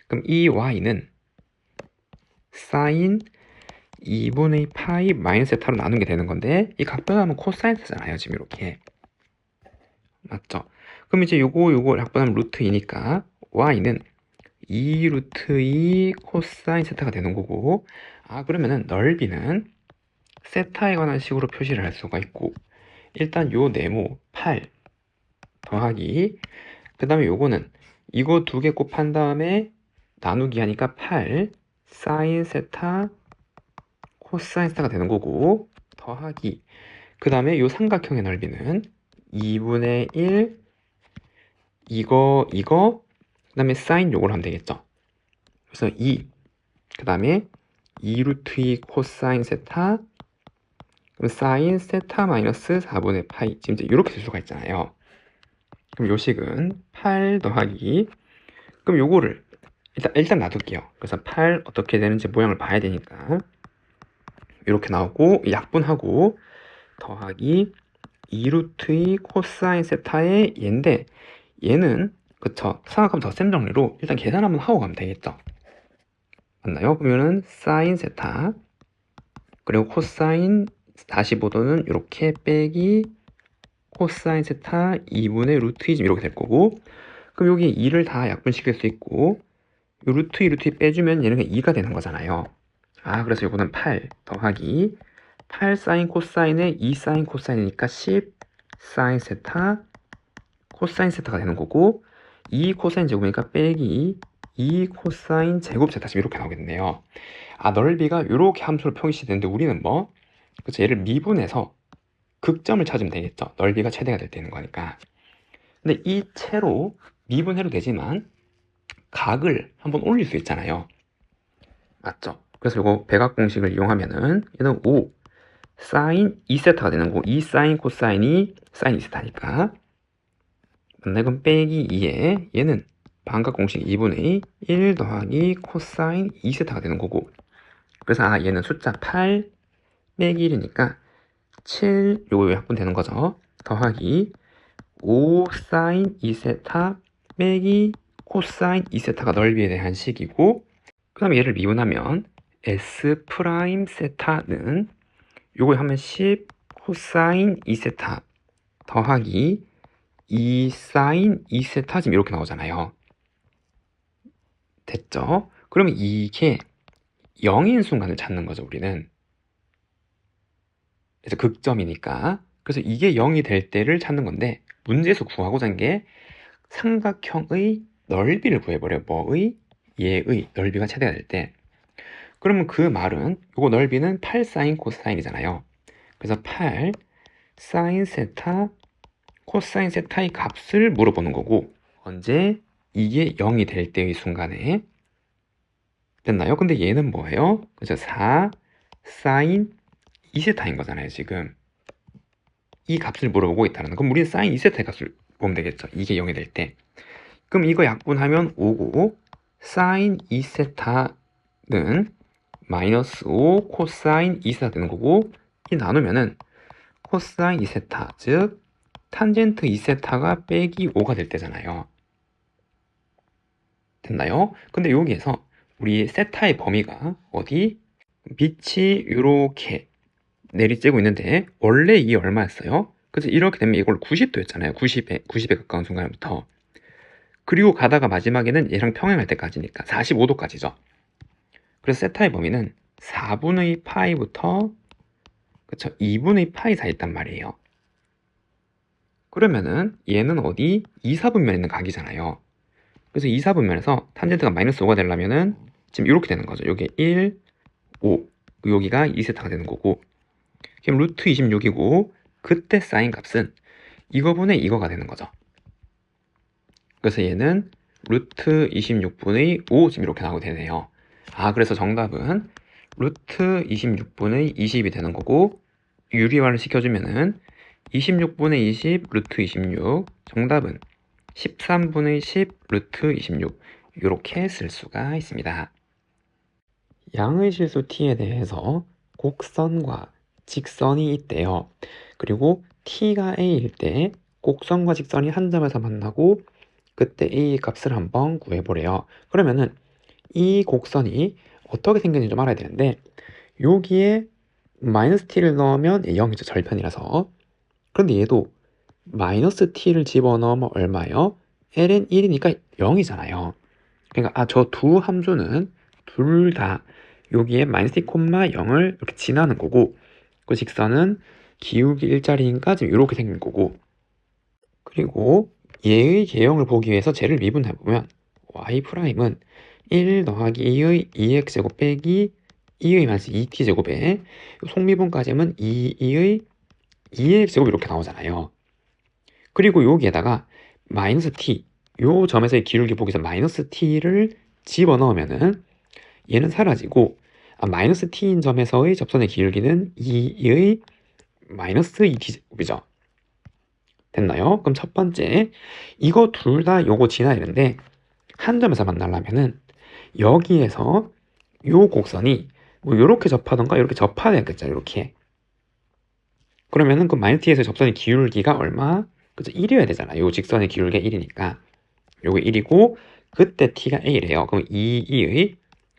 그럼 이 y는 사인 2분의 파이 마이너스 세타로 나눈 게 되는 건데 이 각변하면 코사인 세잖아요. 지금 이렇게. 맞죠? 그럼 이제 요거 약분하면 루트 2니까 y는 2 루트 2 코사인 세타가 되는 거고 아 그러면은 넓이는 세타에 관한 식으로 표시를 할 수가 있고 일단 요 네모 8 더하기 그 다음에 요거는 이거 두 개 곱한 다음에 나누기 하니까 8 사인 세타 코사인 세타가 되는 거고 더하기 그 다음에 요 삼각형의 넓이는 2분의 1 이거 그 다음에 사인 요걸 하면 되겠죠. 그래서 2 그 다음에 2 루트 2 코사인 세타 그럼 사인 세타 마이너스 4분의 파이 지금 이제 이렇게 쓸 수가 있잖아요. 그럼 요 식은 8 더하기 그럼 요거를 일단 놔둘게요. 그래서 8 어떻게 되는지 모양을 봐야 되니까 이렇게 나오고 약분하고 더하기 2루트의 코사인 세타의 얘인데 얘는 그쵸 생각하면 더 센 정리로 일단 계산 한번 하고 가면 되겠죠. 맞나요? 그러면은 사인 세타 그리고 코사인 45도는 이렇게 빼기 코사인 세타 2분의 루트 2 이렇게 될 거고 그럼 여기 2를 다 약분시킬 수 있고 요 루트 2 루트 2 빼주면 얘는 그냥 2가 되는 거잖아요. 그래서 요거는 8 더하기 8 사인 코사인에 2 사인 코사인이니까 10 사인 세타 코사인 세타가 되는 거고 2 코사인 제곱이니까 빼기 2 코사인 제곱 세타 지금 이렇게 나오겠네요. 넓이가 이렇게 함수로 표시되는데 우리는 뭐 그래서 얘를 미분해서 극점을 찾으면 되겠죠. 넓이가 최대가 될 때 있는 거니까. 근데 이 채로 미분해도 되지만 각을 한번 올릴 수 있잖아요. 맞죠? 그래서 이거 백악 공식을 이용하면은 얘는 5 사인 2세타가 되는 거고 2 사인 코사인이 사인 2세타니까 맞나? 그럼 빼기 2에 얘는 반각 공식 2분의 1 더하기 코사인 2세타가 되는 거고 그래서 얘는 숫자 8 빼기 1이니까 7 요거 약분되는 거죠. 더하기 5 사인 2세타 빼기 코사인 2세타가 넓이에 대한 식이고 그 다음에 얘를 미분하면 S 프라임 세타는 요거 하면 10 코사인 2세타 더하기 2 사인 2세타 지금 이렇게 나오잖아요. 됐죠? 그러면 이게 0인 순간을 찾는 거죠, 우리는. 그래서 극점이니까. 그래서 이게 0이 될 때를 찾는 건데 문제에서 구하고자 한 게 삼각형의 넓이를 구해버려요. 뭐의? 얘의 넓이가 최대가 될 때. 그러면 그 말은 요거 넓이는 8 사인 코사인이잖아요. 그래서 8 사인 세타 코사인 세타의 값을 물어보는 거고 언제? 이게 0이 될 때의 순간에 됐나요? 근데 얘는 뭐예요? 그래서 4 사인 2세타인 거잖아요, 지금. 이 값을 물어보고 있다는 거. 그럼 우리는 사인 2세타의 값을 보면 되겠죠. 이게 0이 될 때. 그럼 이거 약분하면 5고 사인 2세타는 마이너스 5 코사인 2세타 되는 거고 이 나누면은 코사인 2세타 즉 탄젠트 2세타가 빼기 5가 될 때잖아요. 됐나요? 근데 여기에서 우리 세타의 범위가 어디? 빛이 이렇게 내리쬐고 있는데 원래 이게 얼마였어요? 그래서 이렇게 되면 이걸 90도였잖아요. 90에 가까운 순간부터. 그리고 가다가 마지막에는 얘랑 평행할 때까지니까 45도까지죠. 그래서 세타의 범위는 4분의 파이부터 그쵸 2분의 파이 사이에 있단 말이에요. 그러면은 얘는 어디? 2, 4분면에 있는 각이잖아요. 그래서 2, 4분면에서 탄젠트가 마이너스 5가 되려면은 지금 이렇게 되는 거죠. 여기 1, 5 여기가 2세타가 되는 거고 그럼 루트 26이고 그때 사인 값은 이거분의 이거가 되는 거죠. 그래서 얘는 루트 26분의 5 지금 이렇게 나오게 되네요. 그래서 정답은 루트 26분의 20이 되는 거고 유리화를 시켜주면은 26분의 20 루트 26 정답은 13분의 10 루트 26 이렇게 쓸 수가 있습니다. 양의 실수 t에 대해서 곡선과 직선이 있대요. 그리고 t가 a일 때 곡선과 직선이 한 점에서 만나고 그때 a 값을 한번 구해보래요. 그러면은 이 곡선이 어떻게 생겼는지 좀 알아야 되는데 여기에 마이너스 t를 넣으면 0이죠. 절편이라서. 그런데 얘도 마이너스 t를 집어넣으면 얼마예요? ln 1이니까 0이잖아요. 그러니까 저 두 함수는 둘 다 여기에 마이너스 t, 0을 이렇게 지나는 거고 그 직선은 기울기 일자리니까 지금 이렇게 생긴 거고 그리고 얘의 개형을 보기 위해서 쟤를 미분해보면 y'은 1 더하기 2의 2x제곱 빼기 2의 마이너스 2t제곱에 속미분까지 하면 2의 2x제곱 이렇게 나오잖아요. 그리고 여기에다가 마이너스 t 요 점에서의 기울기 보기 위해서 마이너스 t를 집어넣으면은 얘는 사라지고 마이너스 t인 점에서의 접선의 기울기는 2의 마이너스 2t제곱이죠. 됐나요? 그럼 첫 번째 이거 둘 다 요거 지나야 되는데 한 점에서 만나려면은 여기에서 요 곡선이 뭐 요렇게 접하던가 이렇게 접해야 되겠죠. 이렇게. 그러면은 그 마이너스 t에서 접선의 기울기가 얼마? 그죠? 1이어야 되잖아. 요 직선의 기울기가 1이니까. 요게 1이고 그때 t가 a래요. 그럼 2의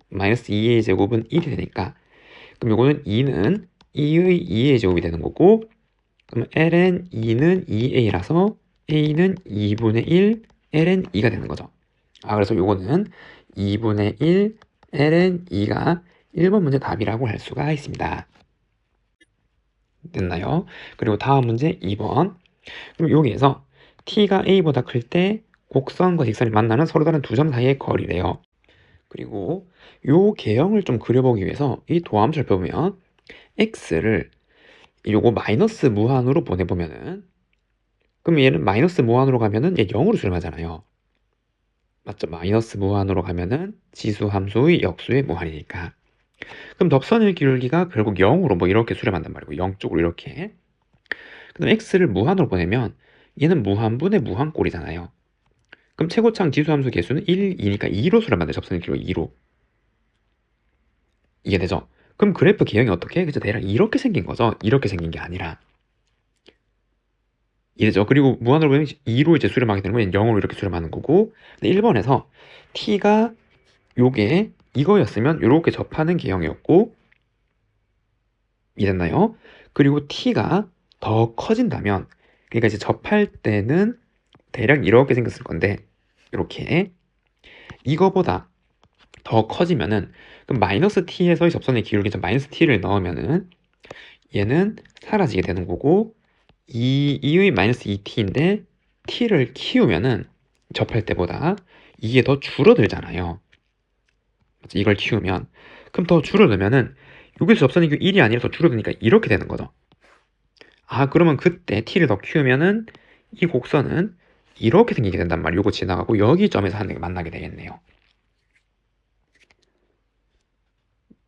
마이너스 2의 제곱은 1이 되니까 그럼 요거는 2는 2의 2의 제곱이 되는 거고 그럼 ln 2는 2a라서 a는 2분의 1 ln 2가 되는 거죠. 그래서 요거는 2분의 1 ln 2가 1번 문제 답이라고 할 수가 있습니다. 됐나요? 그리고 다음 문제 2번. 그럼 여기에서 t가 a보다 클 때 곡선과 직선이 만나는 서로 다른 두 점 사이의 거리래요. 그리고 요 개형을 좀 그려보기 위해서 이 도함수를 보면 x를 요거 마이너스 무한으로 보내보면은 그럼 얘는 마이너스 무한으로 가면은 얘 0으로 수렴하잖아요. 맞죠? 마이너스 무한으로 가면은 지수 함수의 역수의 무한이니까. 그럼 덥선의 기울기가 결국 0으로 뭐 이렇게 수렴한단 말이고 0 쪽으로 이렇게. 그럼 x를 무한으로 보내면 얘는 무한분의 무한꼴이잖아요. 그럼 최고창 지수함수 개수는 1, 2니까 2로 수렴한대. 접선의 기울기 2로. 이해되죠? 그럼 그래프 개형이 어떻게? 그죠? 대략 이렇게 생긴 거죠. 이렇게 생긴 게 아니라. 이해되죠? 그리고 무한으로 보면 2로 이제 수렴하게 되는 건 0으로 이렇게 수렴하는 거고. 근데 1번에서 t가 요게 이거였으면 이렇게 접하는 개형이었고 이해됐나요? 그리고 t가 더 커진다면 그러니까 이제 접할 때는 대략 이렇게 생겼을 건데 이렇게 이거보다 더 커지면은 그럼 마이너스 t에서의 접선의 기울기 전 마이너스 t를 넣으면은 얘는 사라지게 되는 거고 2의 마이너스 2t인데 t를 키우면은 접할 때보다 이게 더 줄어들잖아요. 이걸 키우면 그럼 더 줄어들면은 여기서 접선의 기울기 1이 아니라 더 줄어드니까 이렇게 되는 거죠. 그러면 그때 t를 더 키우면은 이 곡선은 이렇게 생기게 된단 말이에요. 요거 지나가고 여기 점에서 한 개 만나게 되겠네요.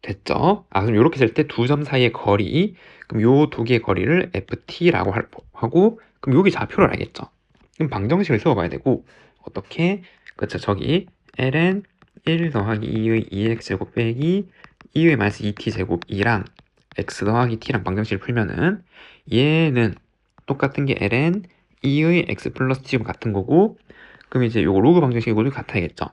됐죠? 그럼 이렇게 쓸 때 두 점 사이의 거리, 그럼 요 두 개의 거리를 ft라고 하고, 그럼 여기 좌표를 알겠죠? 그럼 방정식을 세워봐야 되고, 어떻게? 그쵸, 저기 ln 1 더하기 2의 2x제곱 빼기 2의 마이너스 2t제곱 2랑 x 더하기 t랑 방정식을 풀면은 얘는 똑같은 게 ln 2의 x 플러스 t제곱 같은 거고, 그럼 이제 요거 로그 방정식이 모두 같아야겠죠?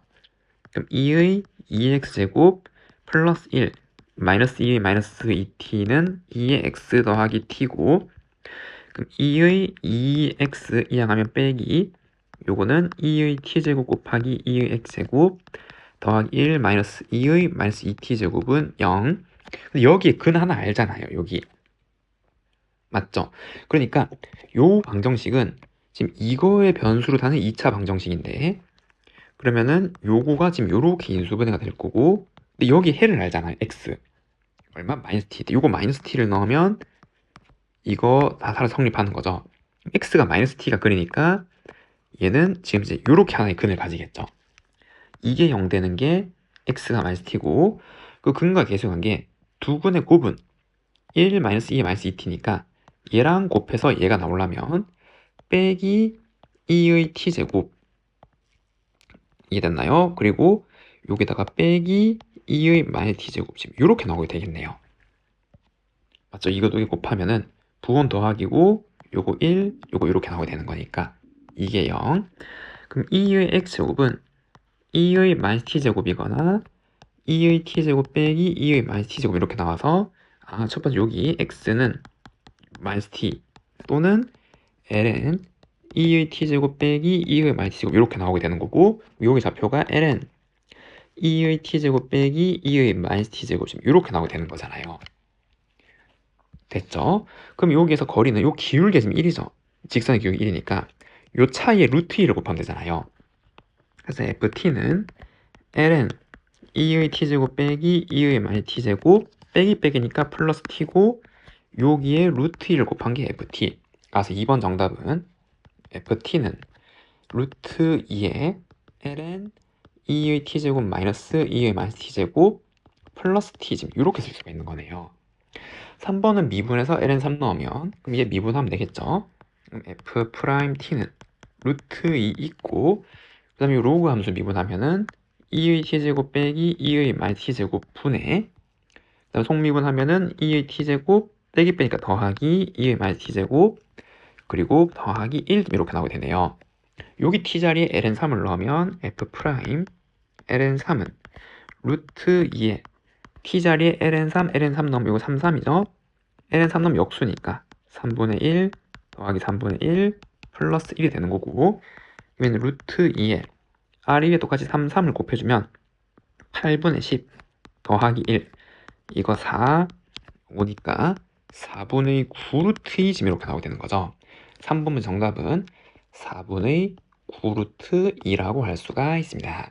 그럼 2의 2x제곱 플러스 1 마이너스 2의 마이너스 2t는 2의 x 더하기 t고 그럼 2의 2x 이항하면 빼기 요거는 2의 t제곱 곱하기 2의 x제곱 더하기 1 마이너스 2의 마이너스 2t제곱은 0. 근데 여기에 근 하나 알잖아요. 여기. 맞죠? 그러니까 요 방정식은 지금 이거의 변수로 다는 2차 방정식인데 그러면은 요거가 지금 요렇게 인수분해가 될 거고 근데 여기 해를 알잖아요. x 얼마? 마이너스 t. 요거 마이너스 t를 넣으면 이거 다 살아 성립하는 거죠. x가 마이너스 t가 근이니까 얘는 지금 이제 요렇게 하나의 근을 가지겠죠. 이게 0 되는 게 x가 마이너스 t고 그 근과 계수한 게 두 근의 곱은 1 마이너스 2 마이너스 2t니까 얘랑 곱해서 얘가 나오려면 빼기 2의 t제곱 이해됐나요? 그리고 여기다가 빼기 2의 마이너스 t제곱 지금 이렇게 나오게 되겠네요. 맞죠? 이거 곱하면은 부분 더하기고 요거 1, 요거 이렇게 나오게 되는 거니까 이게 0. 그럼 2의 x제곱은 2의 마이너스 t제곱이거나 2의 t제곱 빼기 2의 마이너스 t제곱 이렇게 나와서 첫 번째 여기 x는 마이너스 t 또는 ln 2의 t제곱 빼기 2의 마이너스 t제곱 이렇게 나오게 되는 거고 여기 좌표가 ln 2의 t제곱 빼기 2의 마이너스 t제곱 지금 이렇게 나오게 되는 거잖아요. 됐죠? 그럼 여기에서 거리는 요 기울기 지금 1이죠. 직선의 기울기 1이니까 요 차이에 루트 2를 곱하면 되잖아요. 그래서 ft는 ln 2의 t제곱 빼기 2의 마이너스 t제곱 빼기 빼기니까 플러스 t고 여기에 루트 2를 곱한 게 ft. 그래서 2번 정답은 ft는 루트 2에 ln 2의 t제곱 마이너스 2의 마이너스 t제곱 플러스 t 지금 이렇게 쓸 수가 있는 거네요. 3번은 미분해서 ln 3 넣으면 그럼 이제 미분하면 되겠죠. 그럼 f 프라임 t는 루트 2 있고 그 다음에 로그 함수 미분하면은 2의 t제곱 빼기 2의 마이너스 t제곱 분의, 그 다음에 속미분하면은 2의 t제곱 빼기 빼니까 더하기 2의 마이너스 t제곱 그리고 더하기 1 이렇게 나오게 되네요. 여기 t자리에 ln3을 넣으면 f 프라임 ln3은 루트 2에 t자리에 ln3 넣으면 이거 3, 3이죠. ln3 넣으면 역수니까 3분의 1 더하기 3분의 1 플러스 1이 되는 거고, 그러면 루트 2에 r에 똑같이 3, 3을 곱해주면 8분의 10 더하기 1 이거 4 오니까 4분의 9루트 2 이렇게 나오게 되는 거죠. 3번 정답은 4분의 9루트 2라고 할 수가 있습니다.